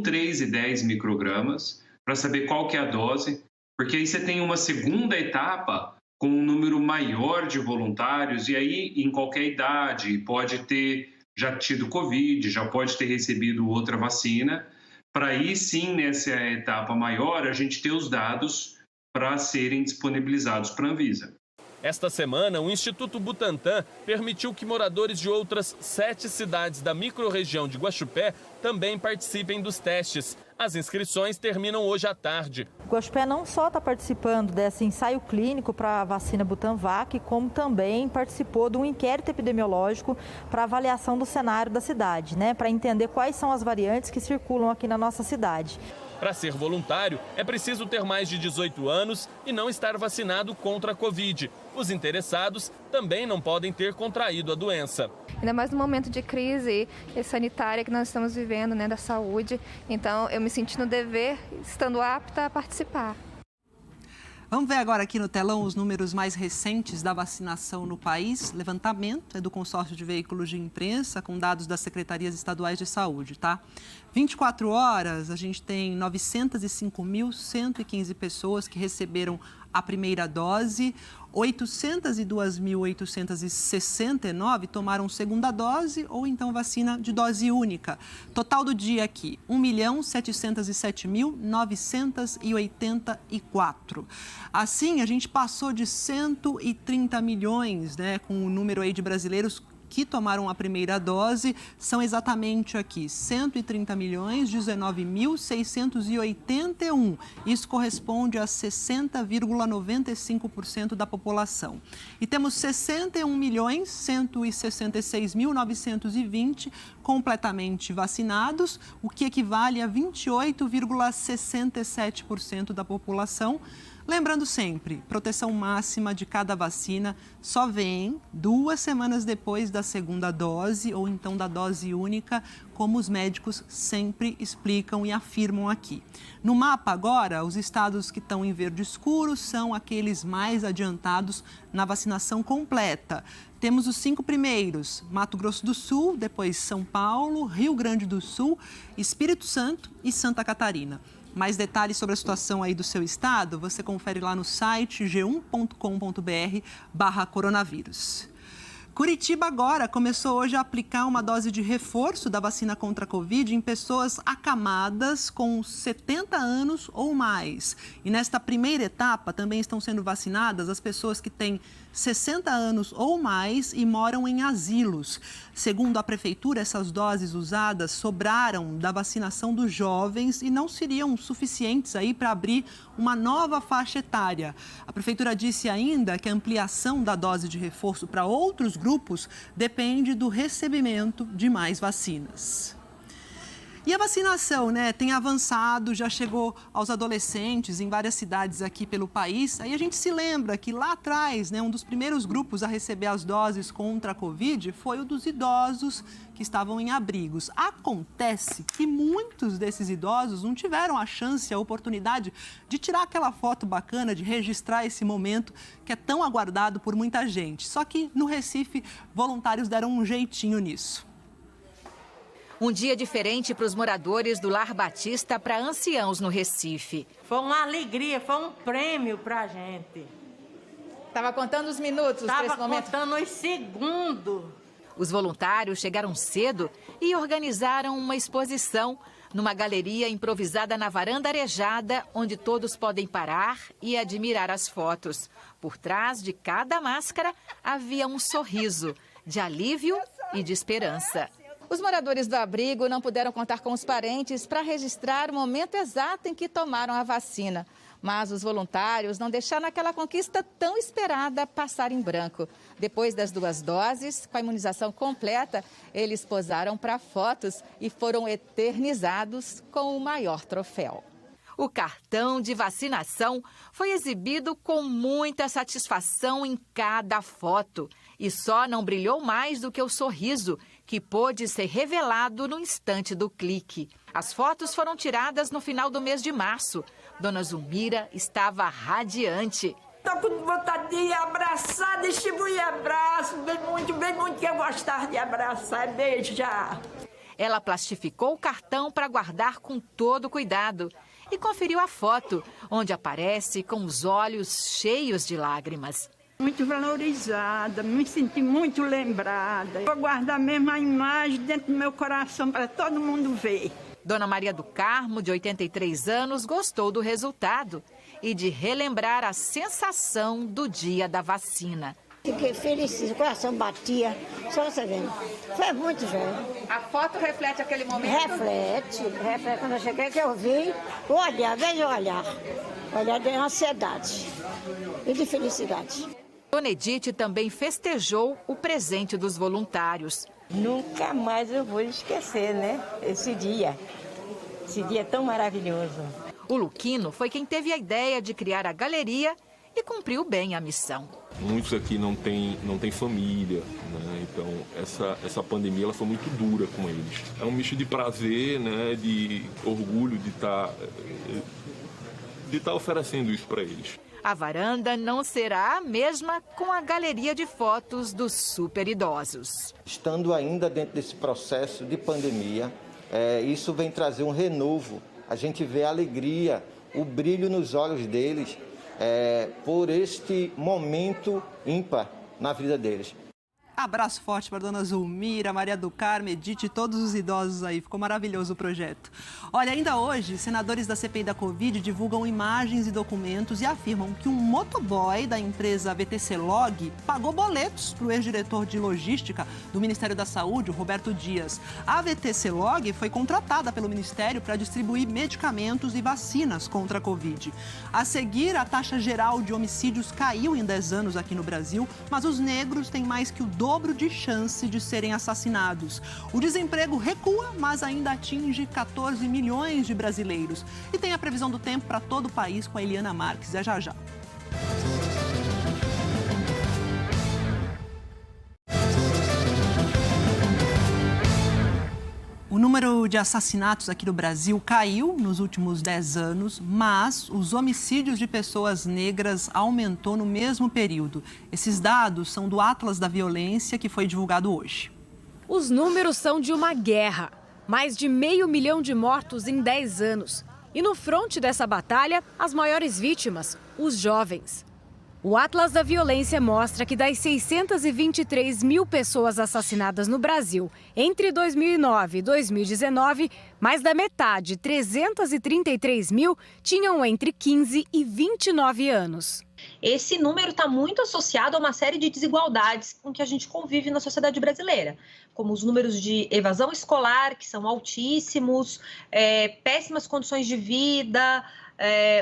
3 e 10 microgramas, para saber qual que é a dose, porque aí você tem uma segunda etapa com um número maior de voluntários, e aí em qualquer idade, pode ter já tido Covid, já pode ter recebido outra vacina, para aí sim, nessa etapa maior, a gente ter os dados para serem disponibilizados para a Anvisa. Esta semana, o Instituto Butantan permitiu que moradores de outras 7 cidades da microrregião de Guaxupé também participem dos testes. As inscrições terminam hoje à tarde. Guaxupé não só está participando desse ensaio clínico para a vacina Butanvac, como também participou de um inquérito epidemiológico para avaliação do cenário da cidade, né, para entender quais são as variantes que circulam aqui na nossa cidade. Para ser voluntário, é preciso ter mais de 18 anos e não estar vacinado contra a Covid. Os interessados também não podem ter contraído a doença. Ainda mais no momento de crise sanitária que nós estamos vivendo, né, da saúde. Então, eu me senti no dever, estando apta a participar. Vamos ver agora aqui no telão os números mais recentes da vacinação no país. Levantamento é do consórcio de veículos de imprensa com dados das secretarias estaduais de saúde, tá? 24 horas, a gente tem 905.115 pessoas que receberam a primeira dose, 802.869 tomaram segunda dose ou então vacina de dose única. Total do dia aqui, 1.707.984. Assim, a gente passou de 130 milhões, né, com o número aí de brasileiros que tomaram a primeira dose, são exatamente aqui, 130.019.681. Isso corresponde a 60,95% da população. E temos 61.166.920 completamente vacinados, o que equivale a 28,67% da população. Lembrando sempre, proteção máxima de cada vacina só vem 2 semanas depois da segunda dose ou então da dose única, como os médicos sempre explicam e afirmam aqui. No mapa agora, os estados que estão em verde escuro são aqueles mais adiantados na vacinação completa. Temos os 5 primeiros, Mato Grosso do Sul, depois São Paulo, Rio Grande do Sul, Espírito Santo e Santa Catarina. Mais detalhes sobre a situação aí do seu estado, você confere lá no site g1.com.br/coronavírus. Curitiba agora começou hoje a aplicar uma dose de reforço da vacina contra a Covid em pessoas acamadas com 70 anos ou mais. E nesta primeira etapa também estão sendo vacinadas as pessoas que têm 60 anos ou mais e moram em asilos. Segundo a Prefeitura, essas doses usadas sobraram da vacinação dos jovens e não seriam suficientes aí para abrir uma nova faixa etária. A Prefeitura disse ainda que a ampliação da dose de reforço para outros grupos depende do recebimento de mais vacinas. E a vacinação, tem avançado, já chegou aos adolescentes em várias cidades aqui pelo país. Aí a gente se lembra que lá atrás, um dos primeiros grupos a receber as doses contra a Covid foi o dos idosos que estavam em abrigos. Acontece que muitos desses idosos não tiveram a chance, a oportunidade de tirar aquela foto bacana, de registrar esse momento que é tão aguardado por muita gente. Só que no Recife, voluntários deram um jeitinho nisso. Um dia diferente para os moradores do Lar Batista para anciãos no Recife. Foi uma alegria, foi um prêmio para a gente. Estava contando os minutos para esse momento? Estava contando os segundos. Os voluntários chegaram cedo e organizaram uma exposição numa galeria improvisada na varanda arejada, onde todos podem parar e admirar as fotos. Por trás de cada máscara havia um sorriso de alívio e de esperança. Os moradores do abrigo não puderam contar com os parentes para registrar o momento exato em que tomaram a vacina. Mas os voluntários não deixaram aquela conquista tão esperada passar em branco. Depois das 2 doses, com a imunização completa, eles posaram para fotos e foram eternizados com o maior troféu. O cartão de vacinação foi exibido com muita satisfação em cada foto. E só não brilhou mais do que o sorriso, que pôde ser revelado no instante do clique. As fotos foram tiradas no final do mês de março. Dona Zulmira estava radiante. Estou com vontade de abraçar, distribuir abraço, bem muito que eu gostava de abraçar, beijar. Ela plastificou o cartão para guardar com todo cuidado e conferiu a foto, onde aparece com os olhos cheios de lágrimas. Muito valorizada, me senti muito lembrada. Vou guardar mesmo a imagem dentro do meu coração para todo mundo ver. Dona Maria do Carmo, de 83 anos, gostou do resultado e de relembrar a sensação do dia da vacina. Fiquei feliz, o coração batia, só você vendo. Foi muito joia. A foto reflete aquele momento? Reflete. Quando eu cheguei, que eu vi, veio olhar de ansiedade e de felicidade. Dona Edith também festejou o presente dos voluntários. Nunca mais eu vou esquecer, esse dia tão maravilhoso. O Luquino foi quem teve a ideia de criar a galeria e cumpriu bem a missão. Muitos aqui não têm família, então essa pandemia ela foi muito dura com eles. É um misto de prazer, de orgulho de estar oferecendo isso para eles. A varanda não será a mesma com a galeria de fotos dos super idosos. Estando ainda dentro desse processo de pandemia, isso vem trazer um renovo. A gente vê a alegria, o brilho nos olhos deles por este momento ímpar na vida deles. Abraço forte para Dona Zulmira, Maria do Carmo, Edith e todos os idosos aí. Ficou maravilhoso o projeto. Olha, ainda hoje, senadores da CPI da Covid divulgam imagens e documentos e afirmam que um motoboy da empresa VTC-Log pagou boletos para o ex-diretor de logística do Ministério da Saúde, o Roberto Dias. A VTC-Log foi contratada pelo Ministério para distribuir medicamentos e vacinas contra a Covid. A seguir, a taxa geral de homicídios caiu em 10 anos aqui no Brasil, mas os negros têm mais que o dobro de chance de serem assassinados. O desemprego recua, mas ainda atinge 14 milhões de brasileiros. E tem a previsão do tempo para todo o país com a Eliana Marques. É já já. O número de assassinatos aqui no Brasil caiu nos últimos 10 anos, mas os homicídios de pessoas negras aumentou no mesmo período. Esses dados são do Atlas da Violência, que foi divulgado hoje. Os números são de uma guerra. Mais de 500 mil de mortos em 10 anos. E no fronte dessa batalha, as maiores vítimas, os jovens. O Atlas da Violência mostra que das 623 mil pessoas assassinadas no Brasil entre 2009 e 2019, mais da metade, 333 mil, tinham entre 15 e 29 anos. Esse número está muito associado a uma série de desigualdades com que a gente convive na sociedade brasileira, como os números de evasão escolar, que são altíssimos, péssimas condições de vida,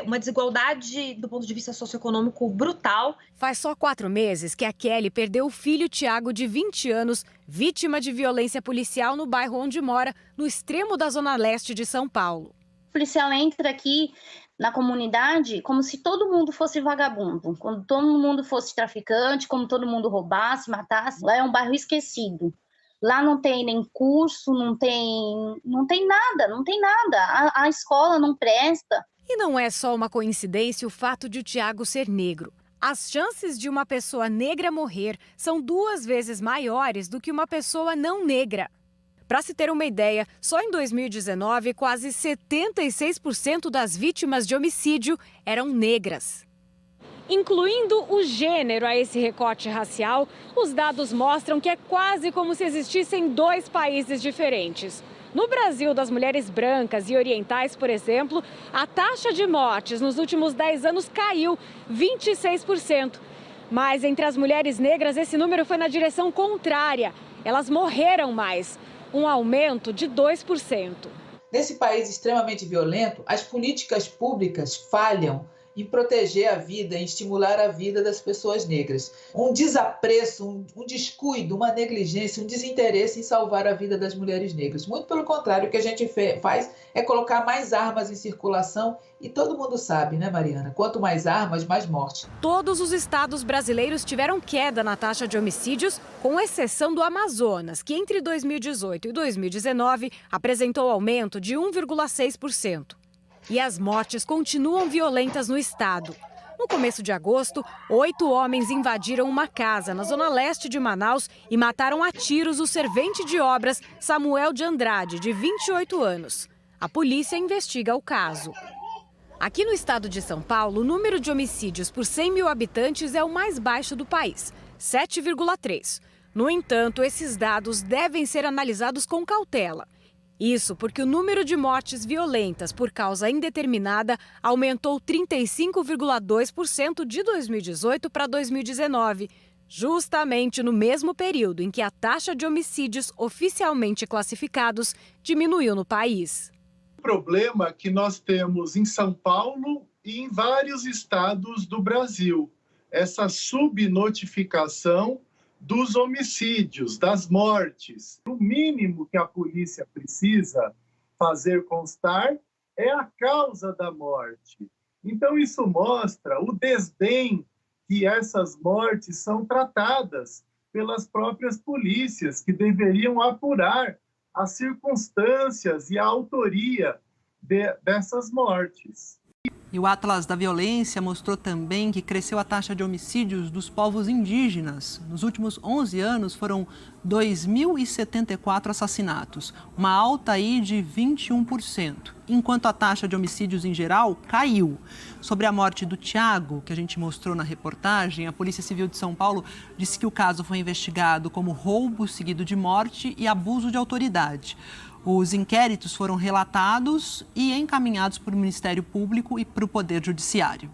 uma desigualdade do ponto de vista socioeconômico brutal. Faz só 4 meses que a Kelly perdeu o filho Tiago, de 20 anos, vítima de violência policial no bairro onde mora, no extremo da zona leste de São Paulo. O policial entra aqui na comunidade como se todo mundo fosse vagabundo, como todo mundo fosse traficante, como todo mundo roubasse, matasse. Lá é um bairro esquecido. Lá não tem nem curso, não tem nada. A escola não presta. E não é só uma coincidência o fato de o Tiago ser negro. As chances de uma pessoa negra morrer são 2 vezes maiores do que uma pessoa não negra. Para se ter uma ideia, só em 2019, quase 76% das vítimas de homicídio eram negras. Incluindo o gênero a esse recorte racial, os dados mostram que é quase como se existissem 2 países diferentes. No Brasil, das mulheres brancas e orientais, por exemplo, a taxa de mortes nos últimos 10 anos caiu 26%. Mas entre as mulheres negras, esse número foi na direção contrária. Elas morreram mais, um aumento de 2%. Nesse país extremamente violento, as políticas públicas falham em proteger a vida, em estimular a vida das pessoas negras. Um desapreço, um descuido, uma negligência, um desinteresse em salvar a vida das mulheres negras. Muito pelo contrário, o que a gente faz é colocar mais armas em circulação e todo mundo sabe, né, Mariana? Quanto mais armas, mais morte. Todos os estados brasileiros tiveram queda na taxa de homicídios, com exceção do Amazonas, que entre 2018 e 2019 apresentou aumento de 1,6%. E as mortes continuam violentas no estado. No começo de agosto, 8 homens invadiram uma casa na zona leste de Manaus e mataram a tiros o servente de obras Samuel de Andrade, de 28 anos. A polícia investiga o caso. Aqui no estado de São Paulo, o número de homicídios por 100 mil habitantes é o mais baixo do país, 7,3. No entanto, esses dados devem ser analisados com cautela. Isso porque o número de mortes violentas por causa indeterminada aumentou 35,2% de 2018 para 2019, justamente no mesmo período em que a taxa de homicídios oficialmente classificados diminuiu no país. O problema que nós temos em São Paulo e em vários estados do Brasil, essa subnotificação dos homicídios, das mortes. O mínimo que a polícia precisa fazer constar é a causa da morte. Então, isso mostra o desdém que essas mortes são tratadas pelas próprias polícias, que deveriam apurar as circunstâncias e a autoria dessas mortes. E o Atlas da Violência mostrou também que cresceu a taxa de homicídios dos povos indígenas. Nos últimos 11 anos foram 2.074 assassinatos, uma alta aí de 21%, enquanto a taxa de homicídios em geral caiu. Sobre a morte do Tiago, que a gente mostrou na reportagem, a Polícia Civil de São Paulo disse que o caso foi investigado como roubo seguido de morte e abuso de autoridade. Os inquéritos foram relatados e encaminhados para o Ministério Público e para o Poder Judiciário.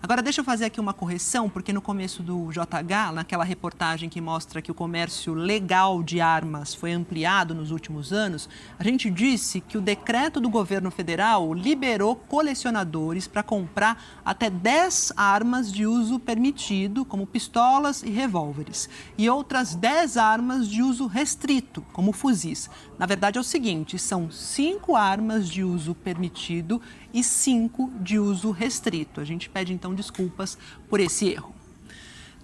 Agora, deixa eu fazer aqui uma correção, porque no começo do JH, naquela reportagem que mostra que o comércio legal de armas foi ampliado nos últimos anos, a gente disse que o decreto do governo federal liberou colecionadores para comprar até 10 armas de uso permitido, como pistolas e revólveres, e outras 10 armas de uso restrito, como fuzis. Na verdade, é o seguinte, são 5 armas de uso permitido e 5 de uso restrito. A gente pede, então, desculpas por esse erro.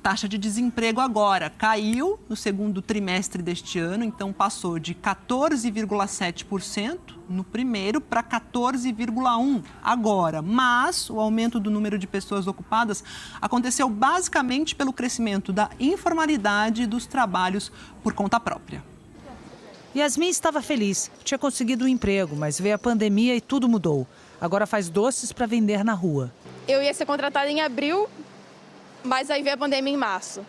Taxa de desemprego agora caiu no segundo trimestre deste ano, então passou de 14,7% no primeiro para 14,1% agora. Mas o aumento do número de pessoas ocupadas aconteceu basicamente pelo crescimento da informalidade e dos trabalhos por conta própria. Yasmin estava feliz, tinha conseguido um emprego, mas veio a pandemia e tudo mudou. agora faz doces para vender na rua. Eu ia ser contratada em abril, mas aí veio a pandemia em março.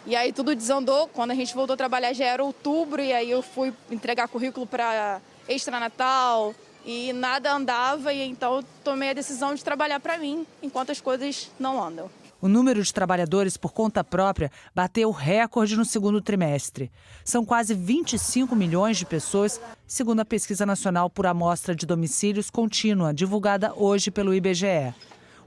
E aí tudo desandou, quando a gente voltou a trabalhar já era outubro, e aí eu fui entregar currículo para extranatal e nada andava, e então eu tomei a decisão de trabalhar para mim, enquanto as coisas não andam. O número de trabalhadores por conta própria bateu recorde no segundo trimestre. São quase 25 milhões de pessoas, segundo a Pesquisa Nacional por Amostra de Domicílios Contínua, divulgada hoje pelo IBGE.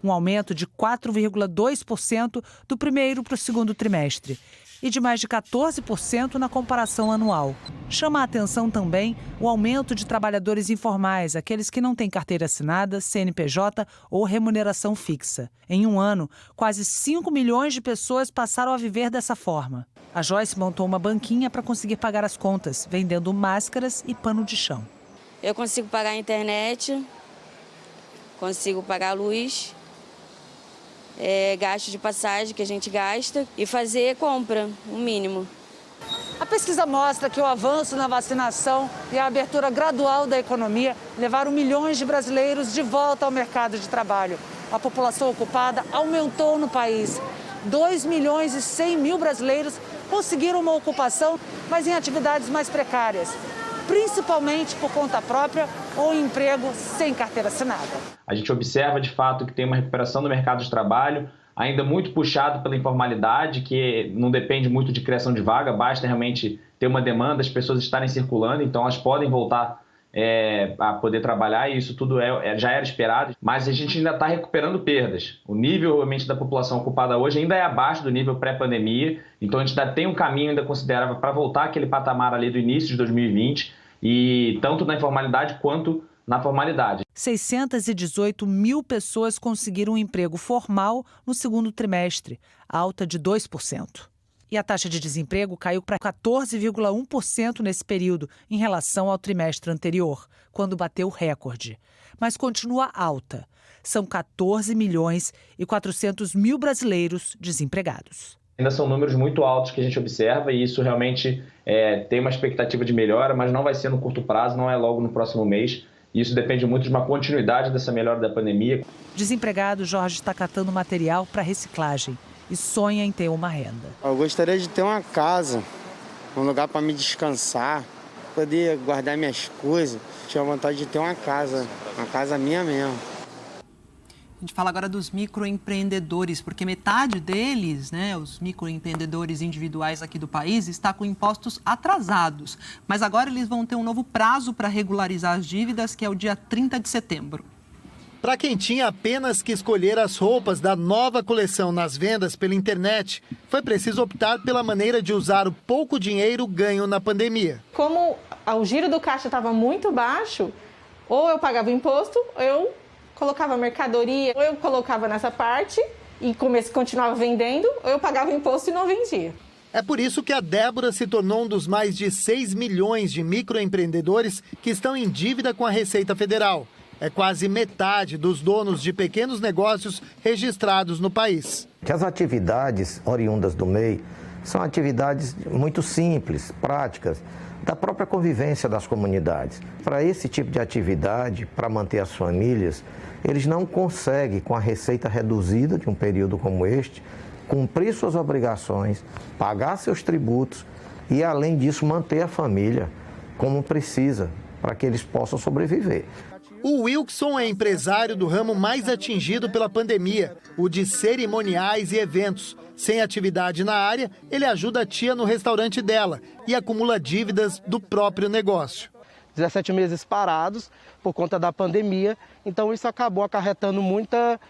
Um aumento de 4,2% do primeiro para o segundo trimestre e de mais de 14% na comparação anual. Chama a atenção também o aumento de trabalhadores informais, aqueles que não têm carteira assinada, CNPJ ou remuneração fixa. Em um ano, quase 5 milhões de pessoas passaram a viver dessa forma. A Joyce montou uma banquinha para conseguir pagar as contas, vendendo máscaras e pano de chão. Eu consigo pagar a internet, consigo pagar a luz, gasto de passagem que a gente gasta e fazer compra, o mínimo. A pesquisa mostra que o avanço na vacinação e a abertura gradual da economia levaram milhões de brasileiros de volta ao mercado de trabalho. A população ocupada aumentou no país. 2 milhões e 100 mil brasileiros conseguiram uma ocupação, mas em atividades mais precárias, principalmente por conta própria ou emprego sem carteira assinada. A gente observa, de fato, que tem uma recuperação do mercado de trabalho, ainda muito puxado pela informalidade, que não depende muito de criação de vaga, basta realmente ter uma demanda, as pessoas estarem circulando, então elas podem voltar a poder trabalhar, e isso tudo já era esperado, mas a gente ainda está recuperando perdas. O nível realmente da população ocupada hoje ainda é abaixo do nível pré-pandemia, então a gente ainda tem um caminho ainda considerável para voltar àquele patamar ali do início de 2020, e tanto na informalidade quanto na formalidade. 618 mil pessoas conseguiram um emprego formal no segundo trimestre, alta de 2%. E a taxa de desemprego caiu para 14,1% nesse período, em relação ao trimestre anterior, quando bateu recorde. Mas continua alta. São 14 milhões e 400 mil brasileiros desempregados. Ainda são números muito altos que a gente observa, e isso realmente tem uma expectativa de melhora, mas não vai ser no curto prazo, não é logo no próximo mês. Isso depende muito de uma continuidade dessa melhora da pandemia. Desempregado, Jorge está catando material para reciclagem e sonha em ter uma renda. Eu gostaria de ter uma casa, um lugar para me descansar, poder guardar minhas coisas. Tinha vontade de ter uma casa minha mesmo. A gente fala agora dos microempreendedores, porque metade deles, os microempreendedores individuais aqui do país, está com impostos atrasados. Mas agora eles vão ter um novo prazo para regularizar as dívidas, que é o dia 30 de setembro. Para quem tinha apenas que escolher as roupas da nova coleção nas vendas pela internet, foi preciso optar pela maneira de usar o pouco dinheiro ganho na pandemia. Como o giro do caixa estava muito baixo, ou eu pagava imposto, ou eu colocava mercadoria, ou eu colocava nessa parte e continuava vendendo, ou eu pagava imposto e não vendia. É por isso que a Débora se tornou um dos mais de 6 milhões de microempreendedores que estão em dívida com a Receita Federal. É quase metade dos donos de pequenos negócios registrados no país. As atividades oriundas do MEI são atividades muito simples, práticas, da própria convivência das comunidades. Para esse tipo de atividade, para manter as famílias, eles não conseguem, com a receita reduzida de um período como este, cumprir suas obrigações, pagar seus tributos e, além disso, manter a família como precisa, para que eles possam sobreviver. O Wilkson é empresário do ramo mais atingido pela pandemia, o de cerimoniais e eventos. Sem atividade na área, ele ajuda a tia no restaurante dela e acumula dívidas do próprio negócio. 17 meses parados por conta da pandemia, então isso acabou acarretando muita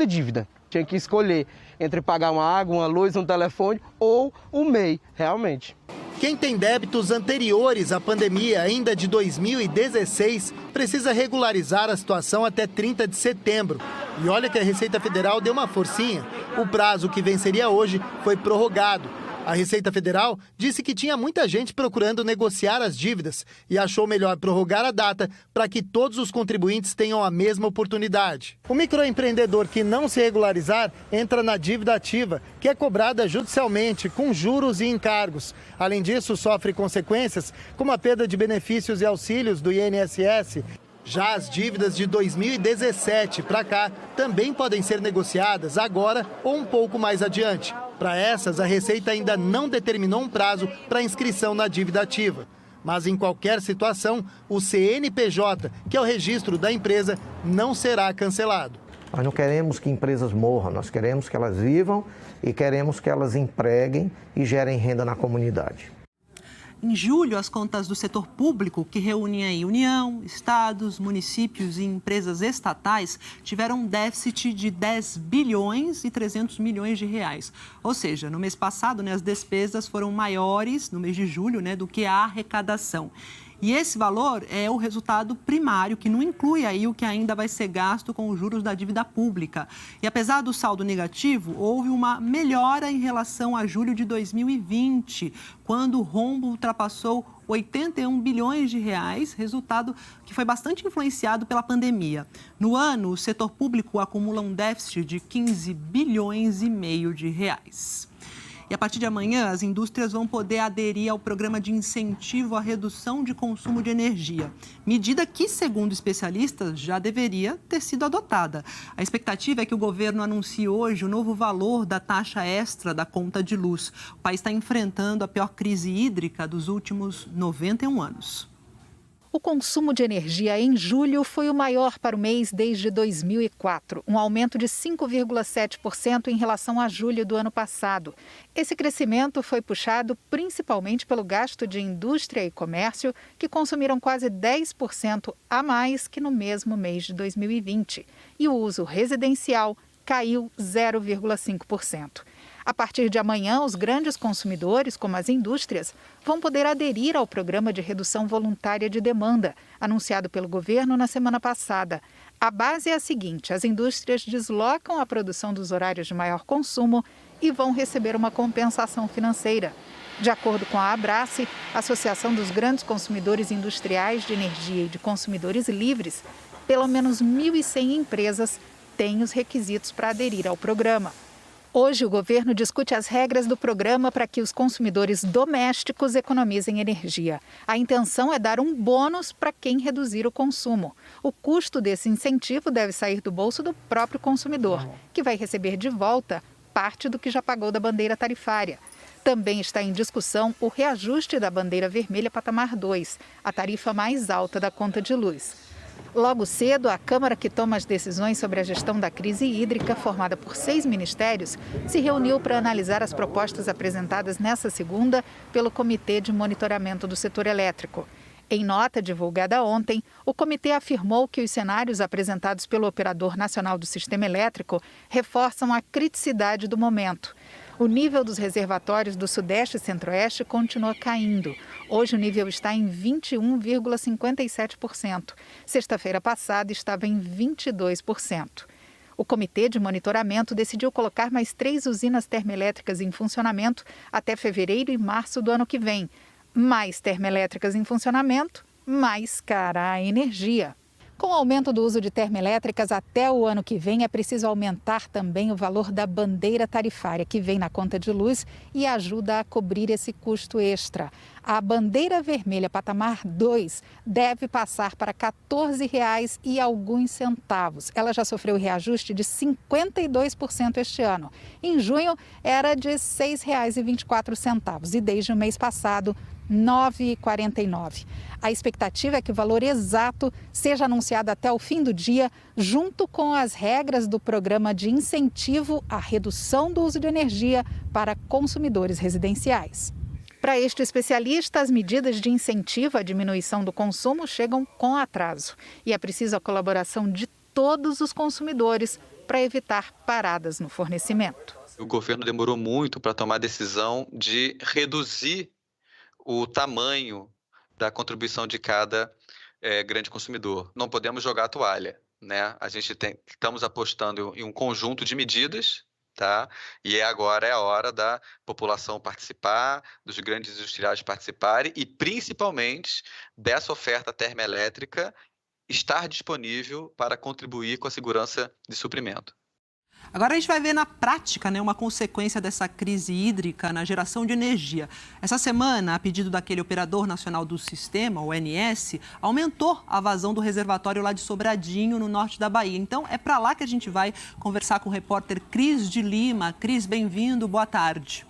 dívida. Tinha que escolher entre pagar uma água, uma luz, um telefone ou o MEI, realmente. Quem tem débitos anteriores à pandemia, ainda de 2016, precisa regularizar a situação até 30 de setembro. E olha que a Receita Federal deu uma forcinha. O prazo que venceria hoje foi prorrogado. A Receita Federal disse que tinha muita gente procurando negociar as dívidas e achou melhor prorrogar a data para que todos os contribuintes tenham a mesma oportunidade. O microempreendedor que não se regularizar entra na dívida ativa, que é cobrada judicialmente, com juros e encargos. Além disso, sofre consequências como a perda de benefícios e auxílios do INSS. Já as dívidas de 2017 para cá também podem ser negociadas agora ou um pouco mais adiante. Para essas, a Receita ainda não determinou um prazo para inscrição na dívida ativa. Mas em qualquer situação, o CNPJ, que é o registro da empresa, não será cancelado. Nós não queremos que empresas morram, nós queremos que elas vivam e queremos que elas empreguem e gerem renda na comunidade. Em julho, as contas do setor público, que reúnem aí União, estados, municípios e empresas estatais, tiveram um déficit de 10 bilhões e 300 milhões de reais. Ou seja, no mês passado, as despesas foram maiores, no mês de julho, do que a arrecadação. E esse valor é o resultado primário, que não inclui aí o que ainda vai ser gasto com os juros da dívida pública. E apesar do saldo negativo, houve uma melhora em relação a julho de 2020, quando o rombo ultrapassou 81 bilhões de reais, resultado que foi bastante influenciado pela pandemia. No ano, o setor público acumula um déficit de 15 bilhões e meio de reais. E a partir de amanhã, as indústrias vão poder aderir ao programa de incentivo à redução de consumo de energia. Medida que, segundo especialistas, já deveria ter sido adotada. A expectativa é que o governo anuncie hoje o novo valor da taxa extra da conta de luz. O país está enfrentando a pior crise hídrica dos últimos 91 anos. O consumo de energia em julho foi o maior para o mês desde 2004, um aumento de 5,7% em relação a julho do ano passado. Esse crescimento foi puxado principalmente pelo gasto de indústria e comércio, que consumiram quase 10% a mais que no mesmo mês de 2020. E o uso residencial caiu 0,5%. A partir de amanhã, os grandes consumidores, como as indústrias, vão poder aderir ao programa de redução voluntária de demanda, anunciado pelo governo na semana passada. A base é a seguinte: as indústrias deslocam a produção dos horários de maior consumo e vão receber uma compensação financeira. De acordo com a Abrace, Associação dos Grandes Consumidores Industriais de Energia e de Consumidores Livres, pelo menos 1.100 empresas têm os requisitos para aderir ao programa. Hoje, o governo discute as regras do programa para que os consumidores domésticos economizem energia. A intenção é dar um bônus para quem reduzir o consumo. O custo desse incentivo deve sair do bolso do próprio consumidor, que vai receber de volta parte do que já pagou da bandeira tarifária. Também está em discussão o reajuste da bandeira vermelha patamar 2, a tarifa mais alta da conta de luz. Logo cedo, a Câmara que toma as decisões sobre a gestão da crise hídrica, formada por 6 ministérios, se reuniu para analisar as propostas apresentadas nesta segunda pelo Comitê de Monitoramento do Setor Elétrico. Em nota divulgada ontem, o comitê afirmou que os cenários apresentados pelo Operador Nacional do Sistema Elétrico reforçam a criticidade do momento. O nível dos reservatórios do Sudeste e Centro-Oeste continua caindo. Hoje o nível está em 21,57%. Sexta-feira passada estava em 22%. O Comitê de Monitoramento decidiu colocar mais 3 usinas termoelétricas em funcionamento até fevereiro e março do ano que vem. Mais termoelétricas em funcionamento, mais cara a energia. Com o aumento do uso de termoelétricas até o ano que vem, é preciso aumentar também o valor da bandeira tarifária, que vem na conta de luz e ajuda a cobrir esse custo extra. A bandeira vermelha patamar 2 deve passar para R$ 14,00 e alguns centavos. Ela já sofreu reajuste de 52% este ano. Em junho, era de R$ 6,24 e desde o mês passado, R$ 9,49. A expectativa é que o valor exato seja anunciado até o fim do dia, junto com as regras do programa de incentivo à redução do uso de energia para consumidores residenciais. Para este especialista, as medidas de incentivo à diminuição do consumo chegam com atraso e é preciso a colaboração de todos os consumidores para evitar paradas no fornecimento. O governo demorou muito para tomar a decisão de reduzir o tamanho da contribuição de cada grande consumidor. Não podemos jogar a toalha, né? Estamos apostando em um conjunto de medidas, tá? E agora é a hora da população participar, dos grandes industriais participarem e, principalmente, dessa oferta termoelétrica estar disponível para contribuir com a segurança de suprimento. Agora a gente vai ver na prática, né, uma consequência dessa crise hídrica na geração de energia. Essa semana, a pedido daquele operador nacional do sistema, o ONS, aumentou a vazão do reservatório lá de Sobradinho, no norte da Bahia. Então, é para lá que a gente vai conversar com o repórter Cris de Lima. Cris, bem-vindo, boa tarde.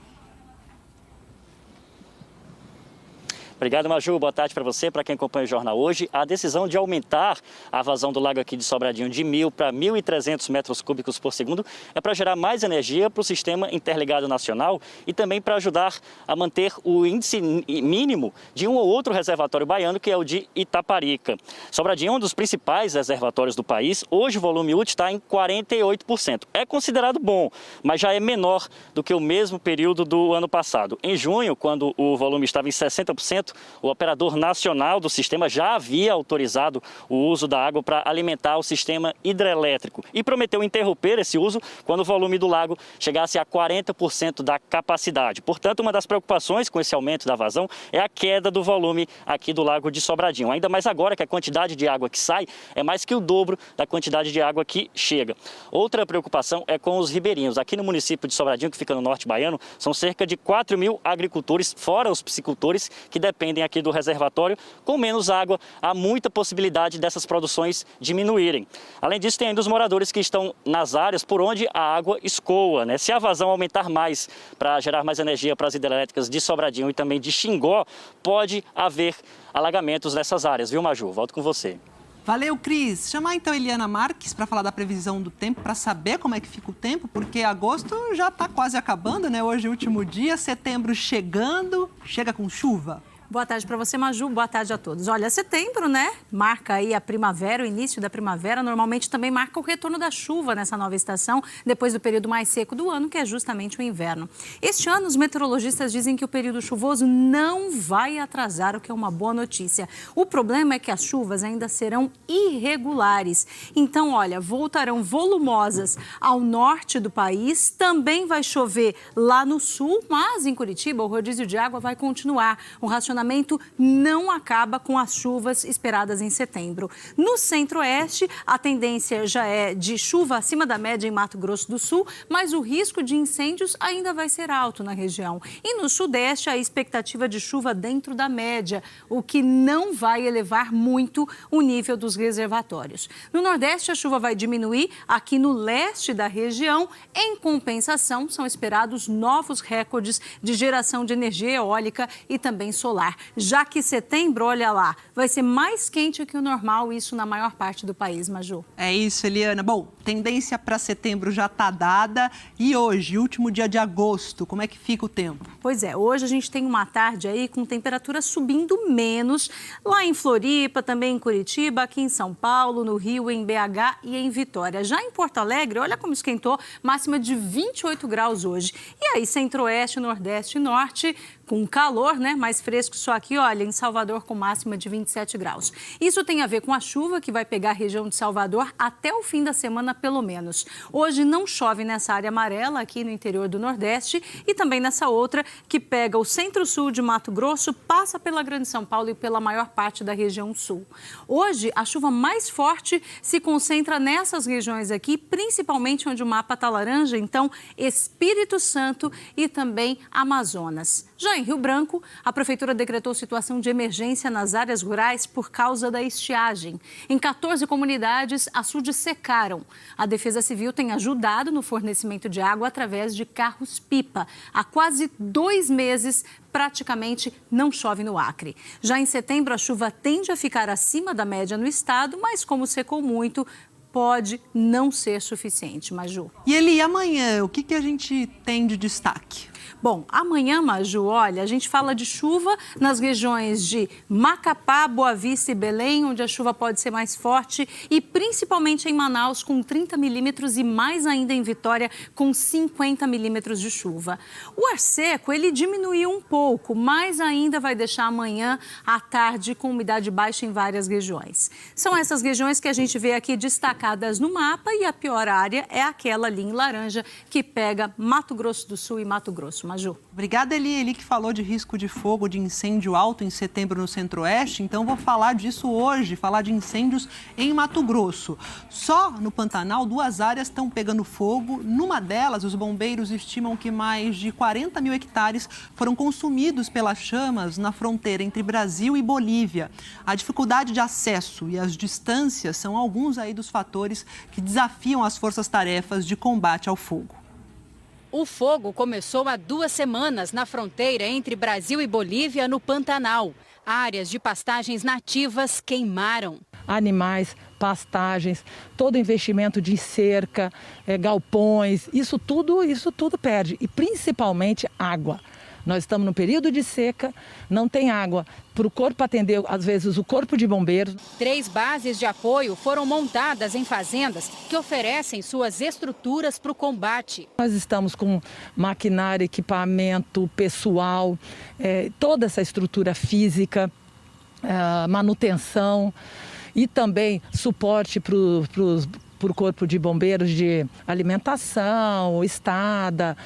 Obrigado, Maju. Boa tarde para você, para quem acompanha o jornal hoje. A decisão de aumentar a vazão do lago aqui de Sobradinho de 1.000 para 1.300 metros cúbicos por segundo é para gerar mais energia para o sistema interligado nacional e também para ajudar a manter o índice mínimo de um ou outro reservatório baiano, que é o de Itaparica. Sobradinho é um dos principais reservatórios do país. Hoje o volume útil está em 48%. É considerado bom, mas já é menor do que o mesmo período do ano passado. Em junho, quando o volume estava em 60%, o operador nacional do sistema já havia autorizado o uso da água para alimentar o sistema hidrelétrico e prometeu interromper esse uso quando o volume do lago chegasse a 40% da capacidade. Portanto, uma das preocupações com esse aumento da vazão é a queda do volume aqui do lago de Sobradinho. Ainda mais agora que a quantidade de água que sai é mais que o dobro da quantidade de água que chega. Outra preocupação é com os ribeirinhos. Aqui no município de Sobradinho, que fica no norte baiano, são cerca de 4.000 agricultores, fora os piscicultores, que dependem aqui do reservatório. Com menos água, há muita possibilidade dessas produções diminuírem. Além disso, tem ainda os moradores que estão nas áreas por onde a água escoa, né? Se a vazão aumentar mais para gerar mais energia para as hidrelétricas de Sobradinho e também de Xingó, pode haver alagamentos nessas áreas, viu, Maju? Volto com você. Valeu, Cris. Chamar então a Eliana Marques para falar da previsão do tempo, para saber como é que fica o tempo, porque agosto já está quase acabando, né? Hoje é o último dia, setembro chegando, chega com chuva. Boa tarde para você, Maju. Boa tarde a todos. Olha, setembro, né? Marca aí a primavera, o início da primavera. Normalmente também marca o retorno da chuva nessa nova estação, depois do período mais seco do ano, que é justamente o inverno. Este ano, os meteorologistas dizem que o período chuvoso não vai atrasar, o que é uma boa notícia. O problema é que as chuvas ainda serão irregulares. Então, olha, voltarão volumosas ao norte do país. Também vai chover lá no sul, mas em Curitiba o rodízio de água vai continuar. O racionamento não acaba com as chuvas esperadas em setembro. No centro-oeste, a tendência já é de chuva acima da média em Mato Grosso do Sul, mas o risco de incêndios ainda vai ser alto na região. E no sudeste, a expectativa de chuva dentro da média, o que não vai elevar muito o nível dos reservatórios. No nordeste, a chuva vai diminuir. Aqui no leste da região, em compensação, são esperados novos recordes de geração de energia eólica e também solar. Já que setembro, olha lá, vai ser mais quente que o normal, isso na maior parte do país, Maju. É isso, Eliana. Bom, tendência para setembro já está dada. E hoje, último dia de agosto, como é que fica o tempo? Pois é, hoje a gente tem uma tarde aí com temperatura subindo menos, lá em Floripa, também em Curitiba, aqui em São Paulo, no Rio, em BH e em Vitória. Já em Porto Alegre, olha como esquentou, máxima de 28 graus hoje. E aí, centro-oeste, nordeste e norte, com calor, né? Mais fresco só aqui, olha, em Salvador com máxima de 27 graus. Isso tem a ver com a chuva que vai pegar a região de Salvador até o fim da semana, pelo menos. Hoje não chove nessa área amarela aqui no interior do Nordeste e também nessa outra que pega o centro-sul de Mato Grosso, passa pela Grande São Paulo e pela maior parte da região sul. Hoje, a chuva mais forte se concentra nessas regiões aqui, principalmente onde o mapa está laranja, então Espírito Santo e também Amazonas. Já em Rio Branco, a Prefeitura decretou situação de emergência nas áreas rurais por causa da estiagem. Em 14 comunidades, açudes secaram. A Defesa Civil tem ajudado no fornecimento de água através de carros-pipa. Há quase 2 meses, praticamente não chove no Acre. Já em setembro, a chuva tende a ficar acima da média no estado, mas como secou muito, pode não ser suficiente, Maju. E Eli, amanhã, o que a gente tem de destaque? Bom, amanhã, Maju, olha, a gente fala de chuva nas regiões de Macapá, Boa Vista e Belém, onde a chuva pode ser mais forte, e principalmente em Manaus, com 30 milímetros e mais ainda em Vitória, com 50 milímetros de chuva. O ar seco, ele diminuiu um pouco, mas ainda vai deixar amanhã à tarde com umidade baixa em várias regiões. São essas regiões que a gente vê aqui destacadas no mapa e a pior área é aquela ali em laranja, que pega Mato Grosso do Sul e Mato Grosso isso, Maju. Obrigada, Eli que falou de risco de fogo, de incêndio alto em setembro no Centro-Oeste. Então, vou falar disso hoje, falar de incêndios em Mato Grosso. Só no Pantanal, 2 áreas estão pegando fogo. Numa delas, os bombeiros estimam que mais de 40 mil hectares foram consumidos pelas chamas na fronteira entre Brasil e Bolívia. A dificuldade de acesso e as distâncias são alguns aí dos fatores que desafiam as forças-tarefas de combate ao fogo. O fogo começou há 2 semanas na fronteira entre Brasil e Bolívia, no Pantanal. Áreas de pastagens nativas queimaram. Animais, pastagens, todo investimento de cerca, galpões, isso tudo perde. E principalmente água. Nós estamos no período de seca, não tem água para o corpo atender, às vezes, o corpo de bombeiros. 3 bases de apoio foram montadas em fazendas que oferecem suas estruturas para o combate. Nós estamos com maquinário, equipamento, pessoal, toda essa estrutura física, manutenção e também suporte para o corpo de bombeiros de alimentação, estada,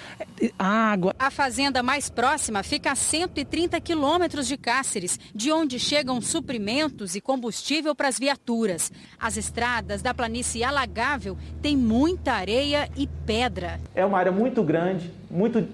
água. A fazenda mais próxima fica a 130 quilômetros de Cáceres, de onde chegam suprimentos e combustível para as viaturas. As estradas da planície alagável têm muita areia e pedra. É uma área muito grande, muito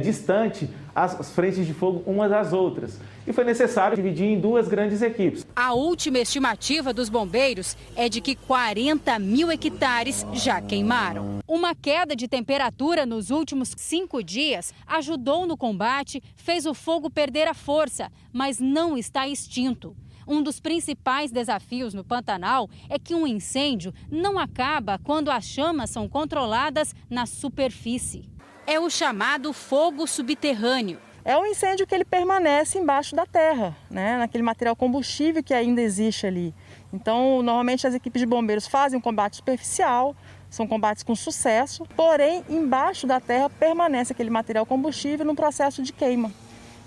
distante as frentes de fogo umas das outras. E foi necessário dividir em 2 grandes equipes. A última estimativa dos bombeiros é de que 40 mil hectares já queimaram. Uma queda de temperatura nos últimos 5 dias ajudou no combate, fez o fogo perder a força, mas não está extinto. Um dos principais desafios no Pantanal é que um incêndio não acaba quando as chamas são controladas na superfície. É o chamado fogo subterrâneo. É um incêndio que ele permanece embaixo da terra, né? Naquele material combustível que ainda existe ali. Então, normalmente as equipes de bombeiros fazem um combate superficial, são combates com sucesso, porém, embaixo da terra permanece aquele material combustível num processo de queima.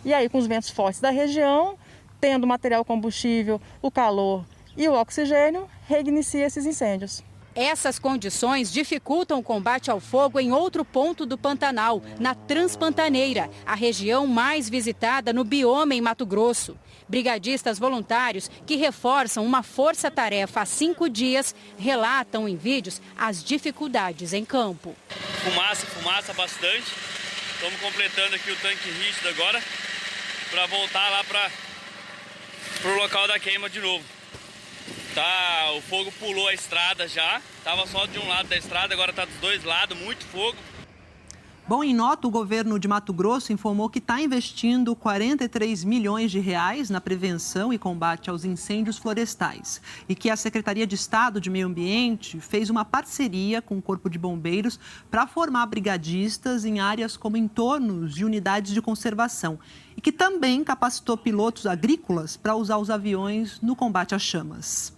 E aí, com os ventos fortes da região, tendo o material combustível, o calor e o oxigênio, reinicia esses incêndios. Essas condições dificultam o combate ao fogo em outro ponto do Pantanal, na Transpantaneira, a região mais visitada no bioma em Mato Grosso. Brigadistas voluntários que reforçam uma força-tarefa há 5 dias relatam em vídeos as dificuldades em campo. Fumaça bastante. Estamos completando aqui o tanque rígido agora para voltar lá para o local da queima de novo. Tá, o fogo pulou a estrada já, estava só de um lado da estrada, agora está dos 2 lados, muito fogo. Bom, em nota, o governo de Mato Grosso informou que está investindo 43 milhões de reais na prevenção e combate aos incêndios florestais e que a Secretaria de Estado de Meio Ambiente fez uma parceria com o Corpo de Bombeiros para formar brigadistas em áreas como entornos de unidades de conservação e que também capacitou pilotos agrícolas para usar os aviões no combate às chamas.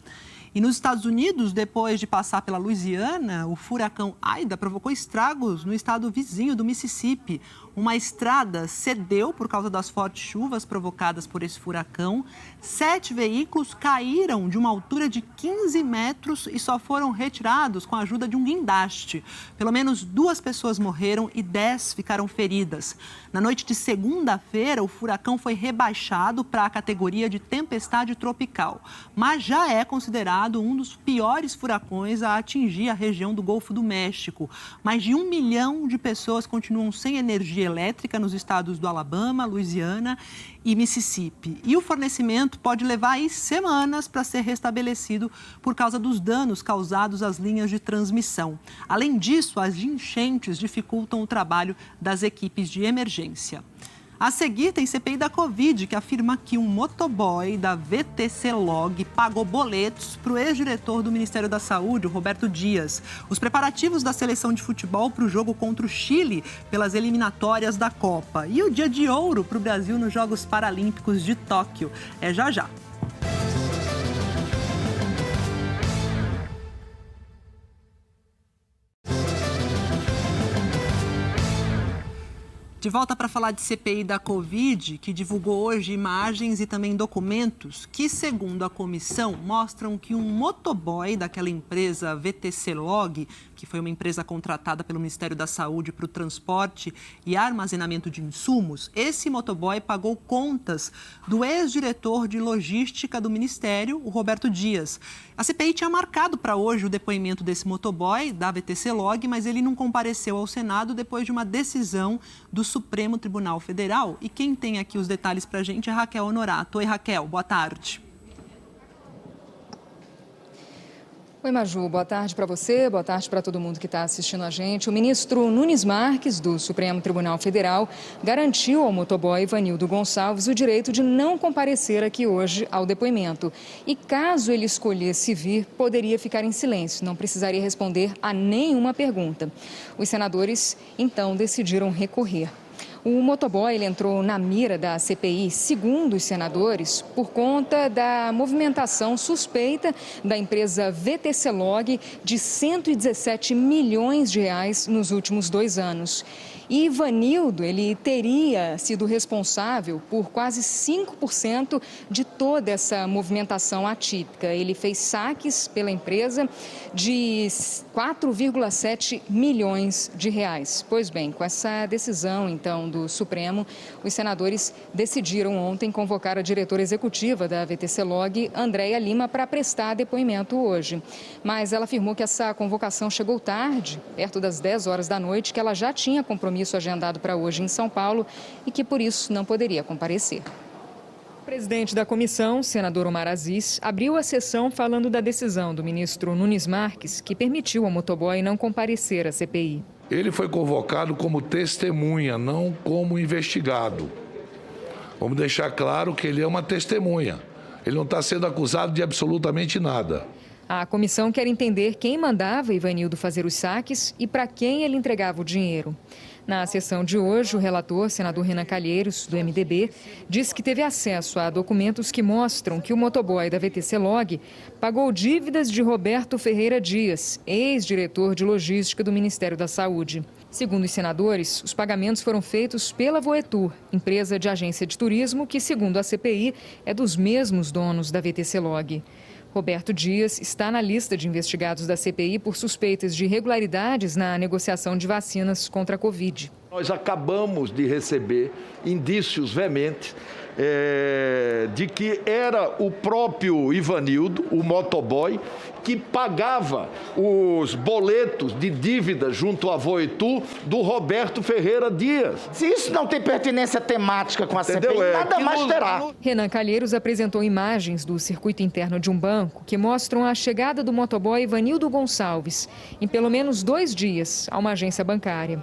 E nos Estados Unidos, depois de passar pela Louisiana, o furacão Ida provocou estragos no estado vizinho do Mississippi. Uma estrada cedeu por causa das fortes chuvas provocadas por esse furacão. 7 veículos caíram de uma altura de 15 metros e só foram retirados com a ajuda de um guindaste. Pelo menos 2 pessoas morreram e 10 ficaram feridas. Na noite de segunda-feira, o furacão foi rebaixado para a categoria de tempestade tropical, mas já é considerado um dos piores furacões a atingir a região do Golfo do México. Mais de 1 milhão de pessoas continuam sem energia elétrica nos estados do Alabama, Louisiana e Mississippi. E o fornecimento pode levar aí semanas para ser restabelecido por causa dos danos causados às linhas de transmissão. Além disso, as enchentes dificultam o trabalho das equipes de emergência. A seguir, tem CPI da Covid, que afirma que um motoboy da VTC-Log pagou boletos para o ex-diretor do Ministério da Saúde, o Roberto Dias. Os preparativos da seleção de futebol para o jogo contra o Chile pelas eliminatórias da Copa. E o dia de ouro para o Brasil nos Jogos Paralímpicos de Tóquio. É já já. De volta para falar de CPI da Covid, que divulgou hoje imagens e também documentos que, segundo a comissão, mostram que um motoboy daquela empresa VTC-Log, que foi uma empresa contratada pelo Ministério da Saúde para o transporte e armazenamento de insumos, esse motoboy pagou contas do ex-diretor de logística do Ministério, o Roberto Dias. A CPI tinha marcado para hoje o depoimento desse motoboy da VTC-Log, mas ele não compareceu ao Senado depois de uma decisão do Supremo Tribunal Federal. E quem tem aqui os detalhes para a gente é Raquel Honorato. Oi, Raquel, boa tarde. Oi, Maju, boa tarde para você, boa tarde para todo mundo que está assistindo a gente. O ministro Nunes Marques, do Supremo Tribunal Federal, garantiu ao motoboy Ivanildo Gonçalves o direito de não comparecer aqui hoje ao depoimento. E caso ele escolhesse vir, poderia ficar em silêncio, não precisaria responder a nenhuma pergunta. Os senadores, então, decidiram recorrer. O motoboy ele entrou na mira da CPI, segundo os senadores, por conta da movimentação suspeita da empresa VTC-Log de 117 milhões de reais nos últimos 2 anos. E Ivanildo, ele teria sido responsável por quase 5% de toda essa movimentação atípica. Ele fez saques pela empresa de 4,7 milhões de reais. Pois bem, com essa decisão, então, do Supremo, os senadores decidiram ontem convocar a diretora executiva da VTC-Log, Andréia Lima, para prestar depoimento hoje. Mas ela afirmou que essa convocação chegou tarde, perto das 10 horas da noite, que ela já tinha compromisso agendado para hoje em São Paulo e que, por isso, não poderia comparecer. O presidente da comissão, senador Omar Aziz, abriu a sessão falando da decisão do ministro Nunes Marques, que permitiu ao motoboy não comparecer à CPI. Ele foi convocado como testemunha, não como investigado. Vamos deixar claro que ele é uma testemunha. Ele não está sendo acusado de absolutamente nada. A comissão quer entender quem mandava Ivanildo fazer os saques e para quem ele entregava o dinheiro. Na sessão de hoje, o relator, senador Renan Calheiros, do MDB, disse que teve acesso a documentos que mostram que o motoboy da VTC-Log pagou dívidas de Roberto Ferreira Dias, ex-diretor de logística do Ministério da Saúde. Segundo os senadores, os pagamentos foram feitos pela Voetur, empresa de agência de turismo que, segundo a CPI, é dos mesmos donos da VTC-Log. Roberto Dias está na lista de investigados da CPI por suspeitas de irregularidades na negociação de vacinas contra a Covid. Nós acabamos de receber indícios veementes de que era o próprio Ivanildo, o motoboy, que pagava os boletos de dívida junto à Voetur do Roberto Ferreira Dias. Se isso não tem pertinência temática com a CPI, nada mais terá. Renan Calheiros apresentou imagens do circuito interno de um banco que mostram a chegada do motoboy Ivanildo Gonçalves em pelo menos 2 dias a uma agência bancária.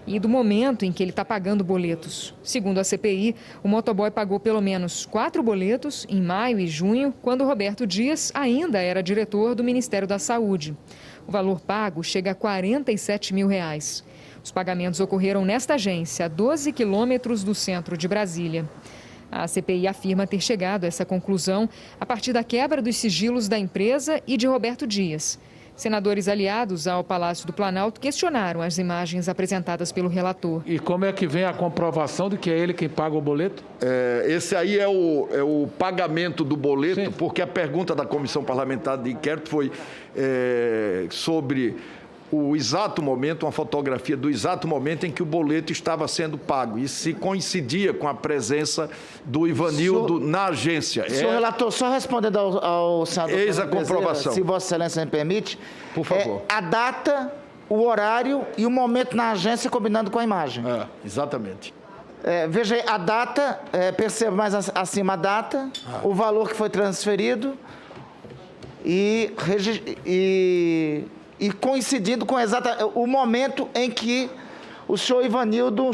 E do momento em que ele está pagando boletos. Segundo a CPI, o motoboy pagou pelo menos 4 boletos em maio e junho, quando Roberto Dias ainda era diretor do Ministério da Saúde. O valor pago chega a 47 mil reais. Os pagamentos ocorreram nesta agência, a 12 quilômetros do centro de Brasília. A CPI afirma ter chegado a essa conclusão a partir da quebra dos sigilos da empresa e de Roberto Dias. Senadores aliados ao Palácio do Planalto questionaram as imagens apresentadas pelo relator. E como é que vem a comprovação de que é ele quem paga o boleto? Esse aí é o pagamento do boleto, sim, porque a pergunta da Comissão Parlamentar de Inquérito foi sobre o exato momento, uma fotografia do exato momento em que o boleto estava sendo pago. E se coincidia com a presença do Ivanildo na agência. Senhor relator, só respondendo ao senador... Eis a comprovação. Se Vossa Excelência me permite. Por favor. A data, o horário e o momento na agência combinando com a imagem. Exatamente. Veja aí, a data, perceba mais acima a data, o valor que foi transferido e coincidindo com o momento em que o senhor Ivanildo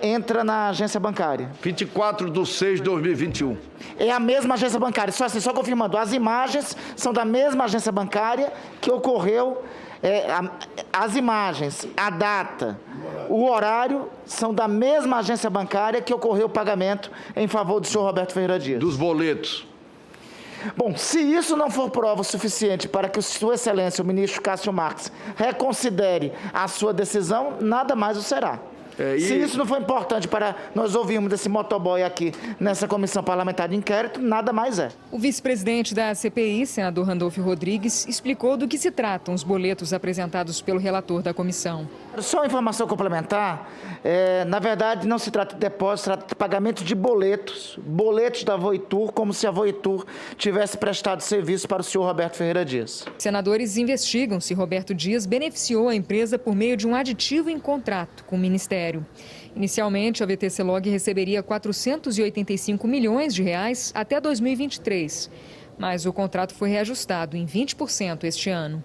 entra na agência bancária. 24/6/2021. É a mesma agência bancária, só confirmando, as imagens são da mesma agência bancária que ocorreu, as imagens, a data, o horário são da mesma agência bancária que ocorreu o pagamento em favor do senhor Roberto Ferreira Dias. Dos boletos. Bom, se isso não for prova suficiente para que Sua Excelência, o ministro Cássio Marques, reconsidere a sua decisão, nada mais o será. Se isso não foi importante para nós ouvirmos desse motoboy aqui nessa comissão parlamentar de inquérito, nada mais é. O vice-presidente da CPI, senador Randolfo Rodrigues, explicou do que se tratam os boletos apresentados pelo relator da comissão. Só uma informação complementar, na verdade não se trata de depósito, se trata de pagamento de boletos da Voitur, como se a Voitur tivesse prestado serviço para o senhor Roberto Ferreira Dias. Senadores investigam se Roberto Dias beneficiou a empresa por meio de um aditivo em contrato com o Ministério. Inicialmente, a VTC-Log receberia 485 milhões de reais até 2023, mas o contrato foi reajustado em 20% este ano.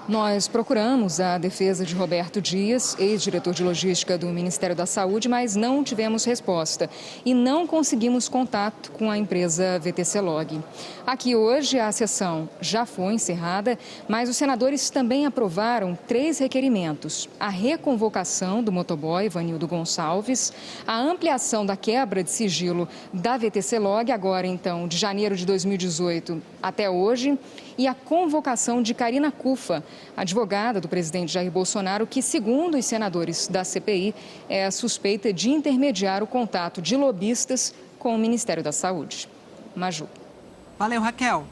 Nós procuramos a defesa de Roberto Dias, ex-diretor de logística do Ministério da Saúde, mas não tivemos resposta e não conseguimos contato com a empresa VTC-Log. Aqui hoje a sessão já foi encerrada, mas os senadores também aprovaram 3 requerimentos: a reconvocação do motoboy Vanildo Gonçalves, a ampliação da quebra de sigilo da VTC-Log, agora então de janeiro de 2018 até hoje, e a convocação de Karina Cufa, advogada do presidente Jair Bolsonaro, que, segundo os senadores da CPI, é suspeita de intermediar o contato de lobistas com o Ministério da Saúde. Maju. Valeu, Raquel.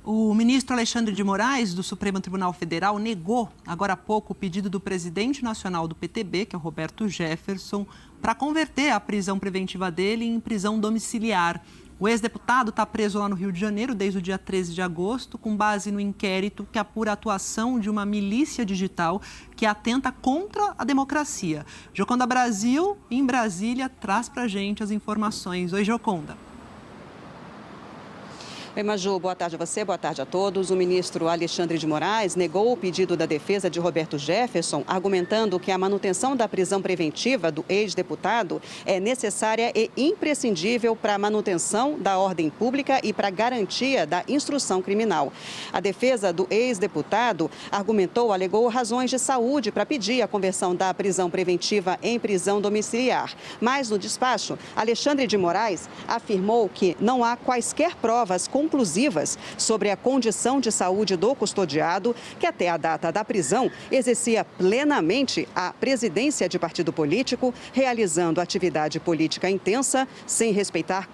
O ministro Alexandre de Moraes, do Supremo Tribunal Federal, negou, agora há pouco, o pedido do presidente nacional do PTB, que é o Roberto Jefferson, para converter a prisão preventiva dele em prisão domiciliar. O ex-deputado está preso lá no Rio de Janeiro desde o dia 13 de agosto, com base no inquérito que apura a atuação de uma milícia digital que atenta contra a democracia. Gioconda Brasil, em Brasília, traz para a gente as informações. Oi, Gioconda. Oi, Maju, boa tarde a você, boa tarde a todos. O ministro Alexandre de Moraes negou o pedido da defesa de Roberto Jefferson, argumentando que a manutenção da prisão preventiva do ex-deputado é necessária e imprescindível para a manutenção da ordem pública e para a garantia da instrução criminal. A defesa do ex-deputado alegou razões de saúde para pedir a conversão da prisão preventiva em prisão domiciliar. Mas, no despacho, Alexandre de Moraes afirmou que não há quaisquer provas conclusivas sobre a condição de saúde do custodiado, que até a data da prisão exercia plenamente a presidência de partido político, realizando atividade política intensa, sem respeitar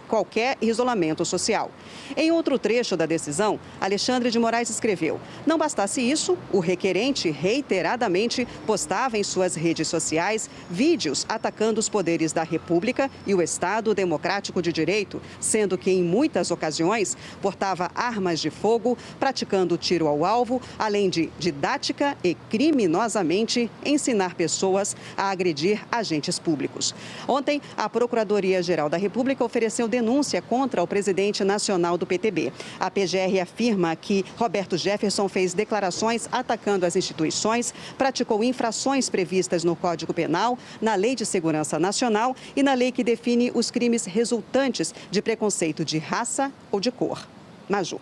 qualquer isolamento social. Em outro trecho da decisão, Alexandre de Moraes escreveu: não bastasse isso, o requerente reiteradamente postava em suas redes sociais vídeos atacando os poderes da República e o Estado Democrático de Direito, sendo que em muitas ocasiões portava armas de fogo, praticando tiro ao alvo, além de didática e criminosamente ensinar pessoas a agredir agentes públicos. Ontem, a Procuradoria-Geral da República ofereceu denúncia contra o presidente nacional do PTB. A PGR afirma que Roberto Jefferson fez declarações atacando as instituições, praticou infrações previstas no Código Penal, na Lei de Segurança Nacional e na lei que define os crimes resultantes de preconceito de raça ou de cor. Maju.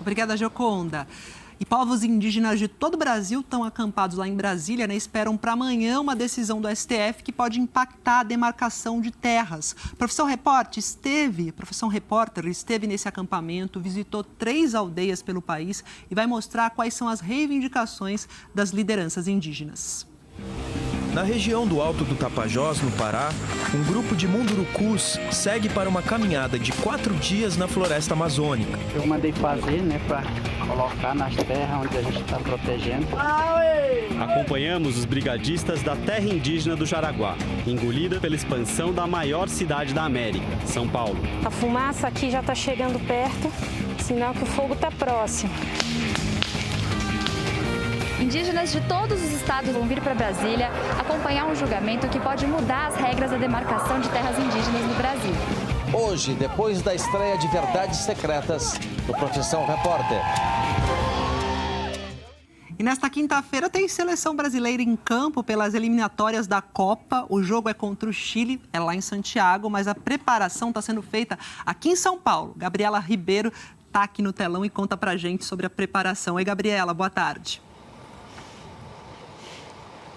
Obrigada, Gioconda. E povos indígenas de todo o Brasil estão acampados lá em Brasília, né? Esperam para amanhã uma decisão do STF que pode impactar a demarcação de terras. A profissão repórter esteve nesse acampamento, visitou 3 aldeias pelo país e vai mostrar quais são as reivindicações das lideranças indígenas. Na região do Alto do Tapajós, no Pará, um grupo de mundurucus segue para uma caminhada de 4 dias na floresta amazônica. Eu mandei fazer, para colocar nas terras onde a gente está protegendo. Acompanhamos os brigadistas da terra indígena do Jaraguá, engolida pela expansão da maior cidade da América, São Paulo. A fumaça aqui já está chegando perto, sinal que o fogo está próximo. Indígenas de todos os estados vão vir para Brasília acompanhar um julgamento que pode mudar as regras da demarcação de terras indígenas no Brasil. Hoje, depois da estreia de Verdades Secretas, do Profissão Repórter. E nesta quinta-feira tem seleção brasileira em campo pelas eliminatórias da Copa. O jogo é contra o Chile, é lá em Santiago, mas a preparação está sendo feita aqui em São Paulo. Gabriela Ribeiro está aqui no telão e conta pra gente sobre a preparação. Oi, Gabriela, boa tarde.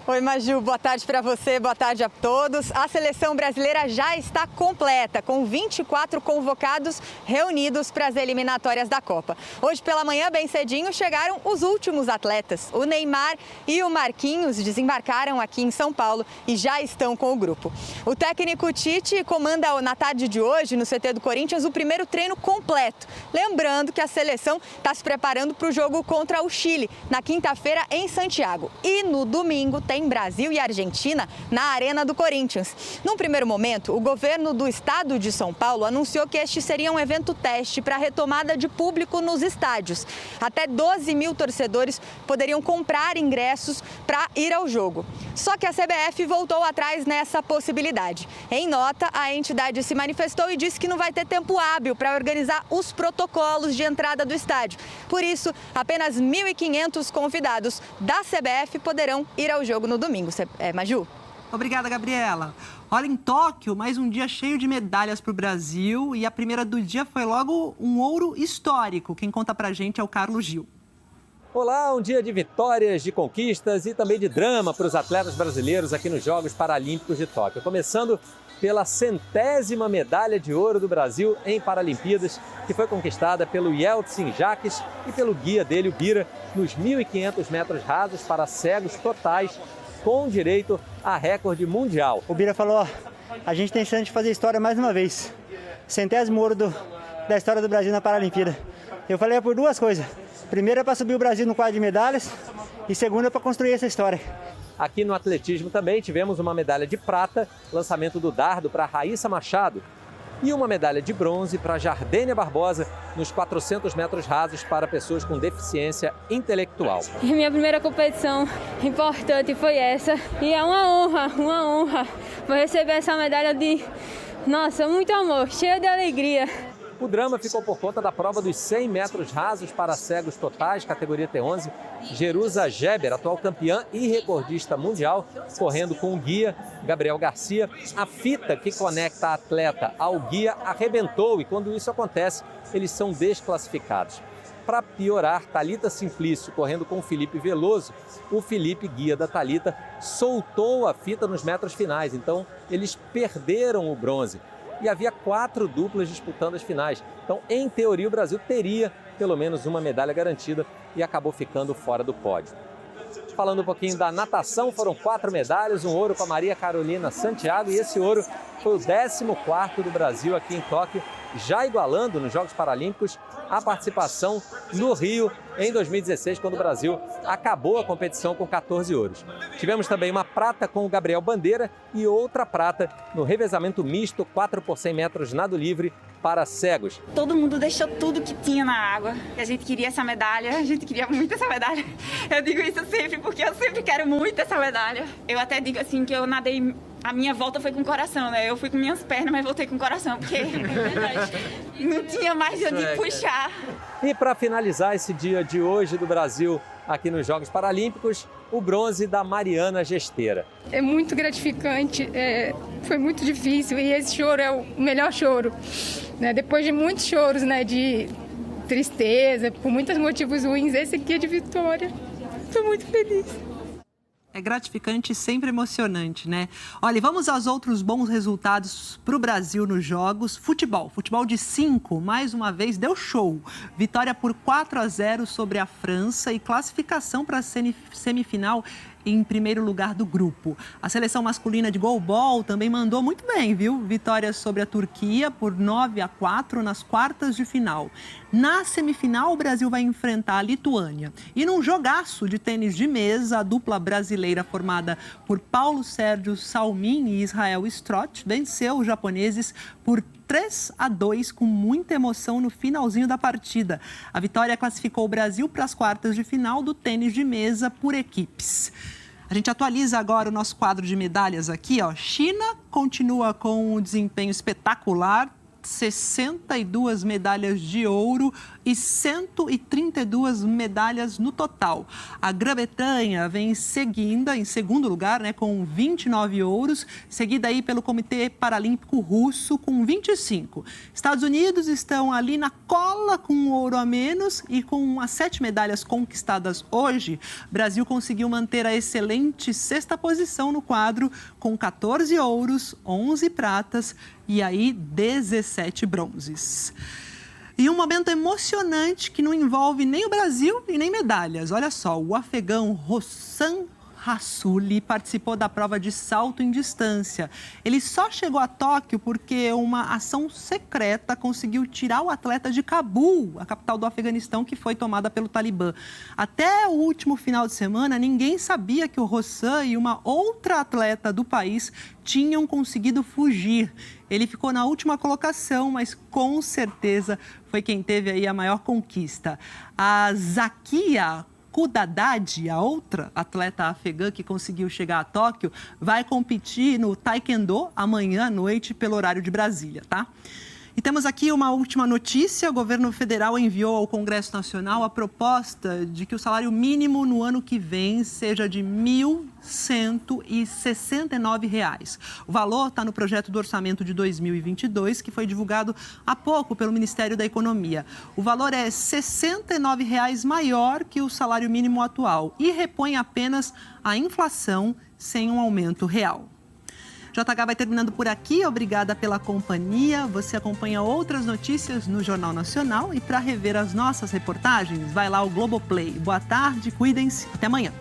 Oi, Maju, boa tarde para você, boa tarde a todos. A seleção brasileira já está completa, com 24 convocados reunidos para as eliminatórias da Copa. Hoje pela manhã, bem cedinho, chegaram os últimos atletas. O Neymar e o Marquinhos desembarcaram aqui em São Paulo e já estão com o grupo. O técnico Tite comanda na tarde de hoje, no CT do Corinthians, o primeiro treino completo. Lembrando que a seleção está se preparando para o jogo contra o Chile, na quinta-feira em Santiago. E no domingo tem Brasil e Argentina na Arena do Corinthians. Num primeiro momento, o governo do estado de São Paulo anunciou que este seria um evento teste para a retomada de público nos estádios. Até 12 mil torcedores poderiam comprar ingressos para ir ao jogo. Só que a CBF voltou atrás nessa possibilidade. Em nota, a entidade se manifestou e disse que não vai ter tempo hábil para organizar os protocolos de entrada do estádio. Por isso, apenas 1.500 convidados da CBF poderão ir ao jogo no domingo. Maju? Obrigada, Gabriela. Olha, em Tóquio, mais um dia cheio de medalhas para o Brasil e a primeira do dia foi logo um ouro histórico. Quem conta pra gente é o Carlos Gil. Olá, um dia de vitórias, de conquistas e também de drama para os atletas brasileiros aqui nos Jogos Paralímpicos de Tóquio. Começando pela 100ª medalha de ouro do Brasil em Paralimpíadas, que foi conquistada pelo Yeltsin Jaques e pelo guia dele, o Bira, nos 1.500 metros rasos para cegos totais, com direito a recorde mundial. O Bira falou, a gente tem chance de fazer história mais uma vez. 100º ouro da história do Brasil na Paralimpíada. Eu falei por duas coisas. Primeiro é para subir o Brasil no quadro de medalhas e segundo é para construir essa história. Aqui no atletismo também tivemos uma medalha de prata, lançamento do dardo para Raíssa Machado. E uma medalha de bronze para Jardênia Barbosa nos 400 metros rasos para pessoas com deficiência intelectual. Minha primeira competição importante foi essa. E é uma honra por receber essa medalha de, nossa, muito amor, cheia de alegria. O drama ficou por conta da prova dos 100 metros rasos para cegos totais, categoria T11. Jerusa Geber, atual campeã e recordista mundial, correndo com o guia Gabriel Garcia. A fita que conecta a atleta ao guia arrebentou e quando isso acontece, eles são desclassificados. Para piorar, Thalita Simplício, correndo com o Felipe Veloso, o Felipe, guia da Thalita, soltou a fita nos metros finais, então eles perderam o bronze. E havia 4 duplas disputando as finais. Então, em teoria, o Brasil teria pelo menos uma medalha garantida e acabou ficando fora do pódio. Falando um pouquinho da natação, foram 4 medalhas, um ouro com a Maria Carolina Santiago e esse ouro foi o 14º do Brasil aqui em Tóquio, já igualando nos Jogos Paralímpicos a participação no Rio em 2016, quando o Brasil acabou a competição com 14 ouros. Tivemos também uma prata com o Gabriel Bandeira e outra prata no revezamento misto 4 por 100 metros nado livre para cegos. Todo mundo deixou tudo que tinha na água. A gente queria essa medalha, a gente queria muito essa medalha. Eu digo isso sempre porque eu sempre quero muito essa medalha. Eu até digo assim que eu nadei, a minha volta foi com o coração, né? Eu fui com minhas pernas, mas voltei com o coração, porque é verdade, não tinha mais de onde puxar. E para finalizar esse dia de hoje do Brasil aqui nos Jogos Paralímpicos, o bronze da Mariana Gesteira. É muito gratificante, foi muito difícil e esse choro é o melhor choro. Né? Depois de muitos choros, né, de tristeza, por muitos motivos ruins, esse aqui é de vitória. Estou muito feliz. É gratificante e sempre emocionante, né? Olha, vamos aos outros bons resultados para o Brasil nos Jogos. Futebol de 5, mais uma vez, deu show. Vitória por 4-0 sobre a França e classificação para a semifinal em primeiro lugar do grupo. A seleção masculina de goalball também mandou muito bem, viu? Vitória sobre a Turquia por 9-4 nas quartas de final. Na semifinal, o Brasil vai enfrentar a Lituânia. E num jogaço de tênis de mesa, a dupla brasileira formada por Paulo Sérgio Salmin e Israel Strott venceu os japoneses por 3-2 com muita emoção no finalzinho da partida. A vitória classificou o Brasil para as quartas de final do tênis de mesa por equipes. A gente atualiza agora o nosso quadro de medalhas aqui, ó. China continua com um desempenho espetacular, 62 medalhas de ouro e 132 medalhas no total. A Grã-Bretanha vem seguindo em segundo lugar, né, com 29 ouros, seguida aí pelo Comitê Paralímpico Russo com 25. Estados Unidos estão ali na cola com um ouro a menos e com as 7 medalhas conquistadas hoje, o Brasil conseguiu manter a excelente sexta posição no quadro com 14 ouros, 11 pratas e aí 17 bronzes. E um momento emocionante que não envolve nem o Brasil e nem medalhas. Olha só, o afegão Hossan Rassouli participou da prova de salto em distância. Ele só chegou a Tóquio porque uma ação secreta conseguiu tirar o atleta de Cabul, a capital do Afeganistão, que foi tomada pelo Talibã. Até o último final de semana, ninguém sabia que o Hossan e uma outra atleta do país tinham conseguido fugir. Ele ficou na última colocação, mas com certeza foi quem teve aí a maior conquista. A Zakia Kudadadi, a outra atleta afegã que conseguiu chegar a Tóquio, vai competir no Taekwondo amanhã à noite pelo horário de Brasília, tá? E temos aqui uma última notícia. O governo federal enviou ao Congresso Nacional a proposta de que o salário mínimo no ano que vem seja de R$ 1.169. O valor está no projeto do orçamento de 2022, que foi divulgado há pouco pelo Ministério da Economia. O valor é R$ 69 maior que o salário mínimo atual e repõe apenas a inflação sem um aumento real. JH vai terminando por aqui. Obrigada pela companhia. Você acompanha outras notícias no Jornal Nacional e para rever as nossas reportagens, vai lá ao Globoplay. Boa tarde, cuidem-se. Até amanhã.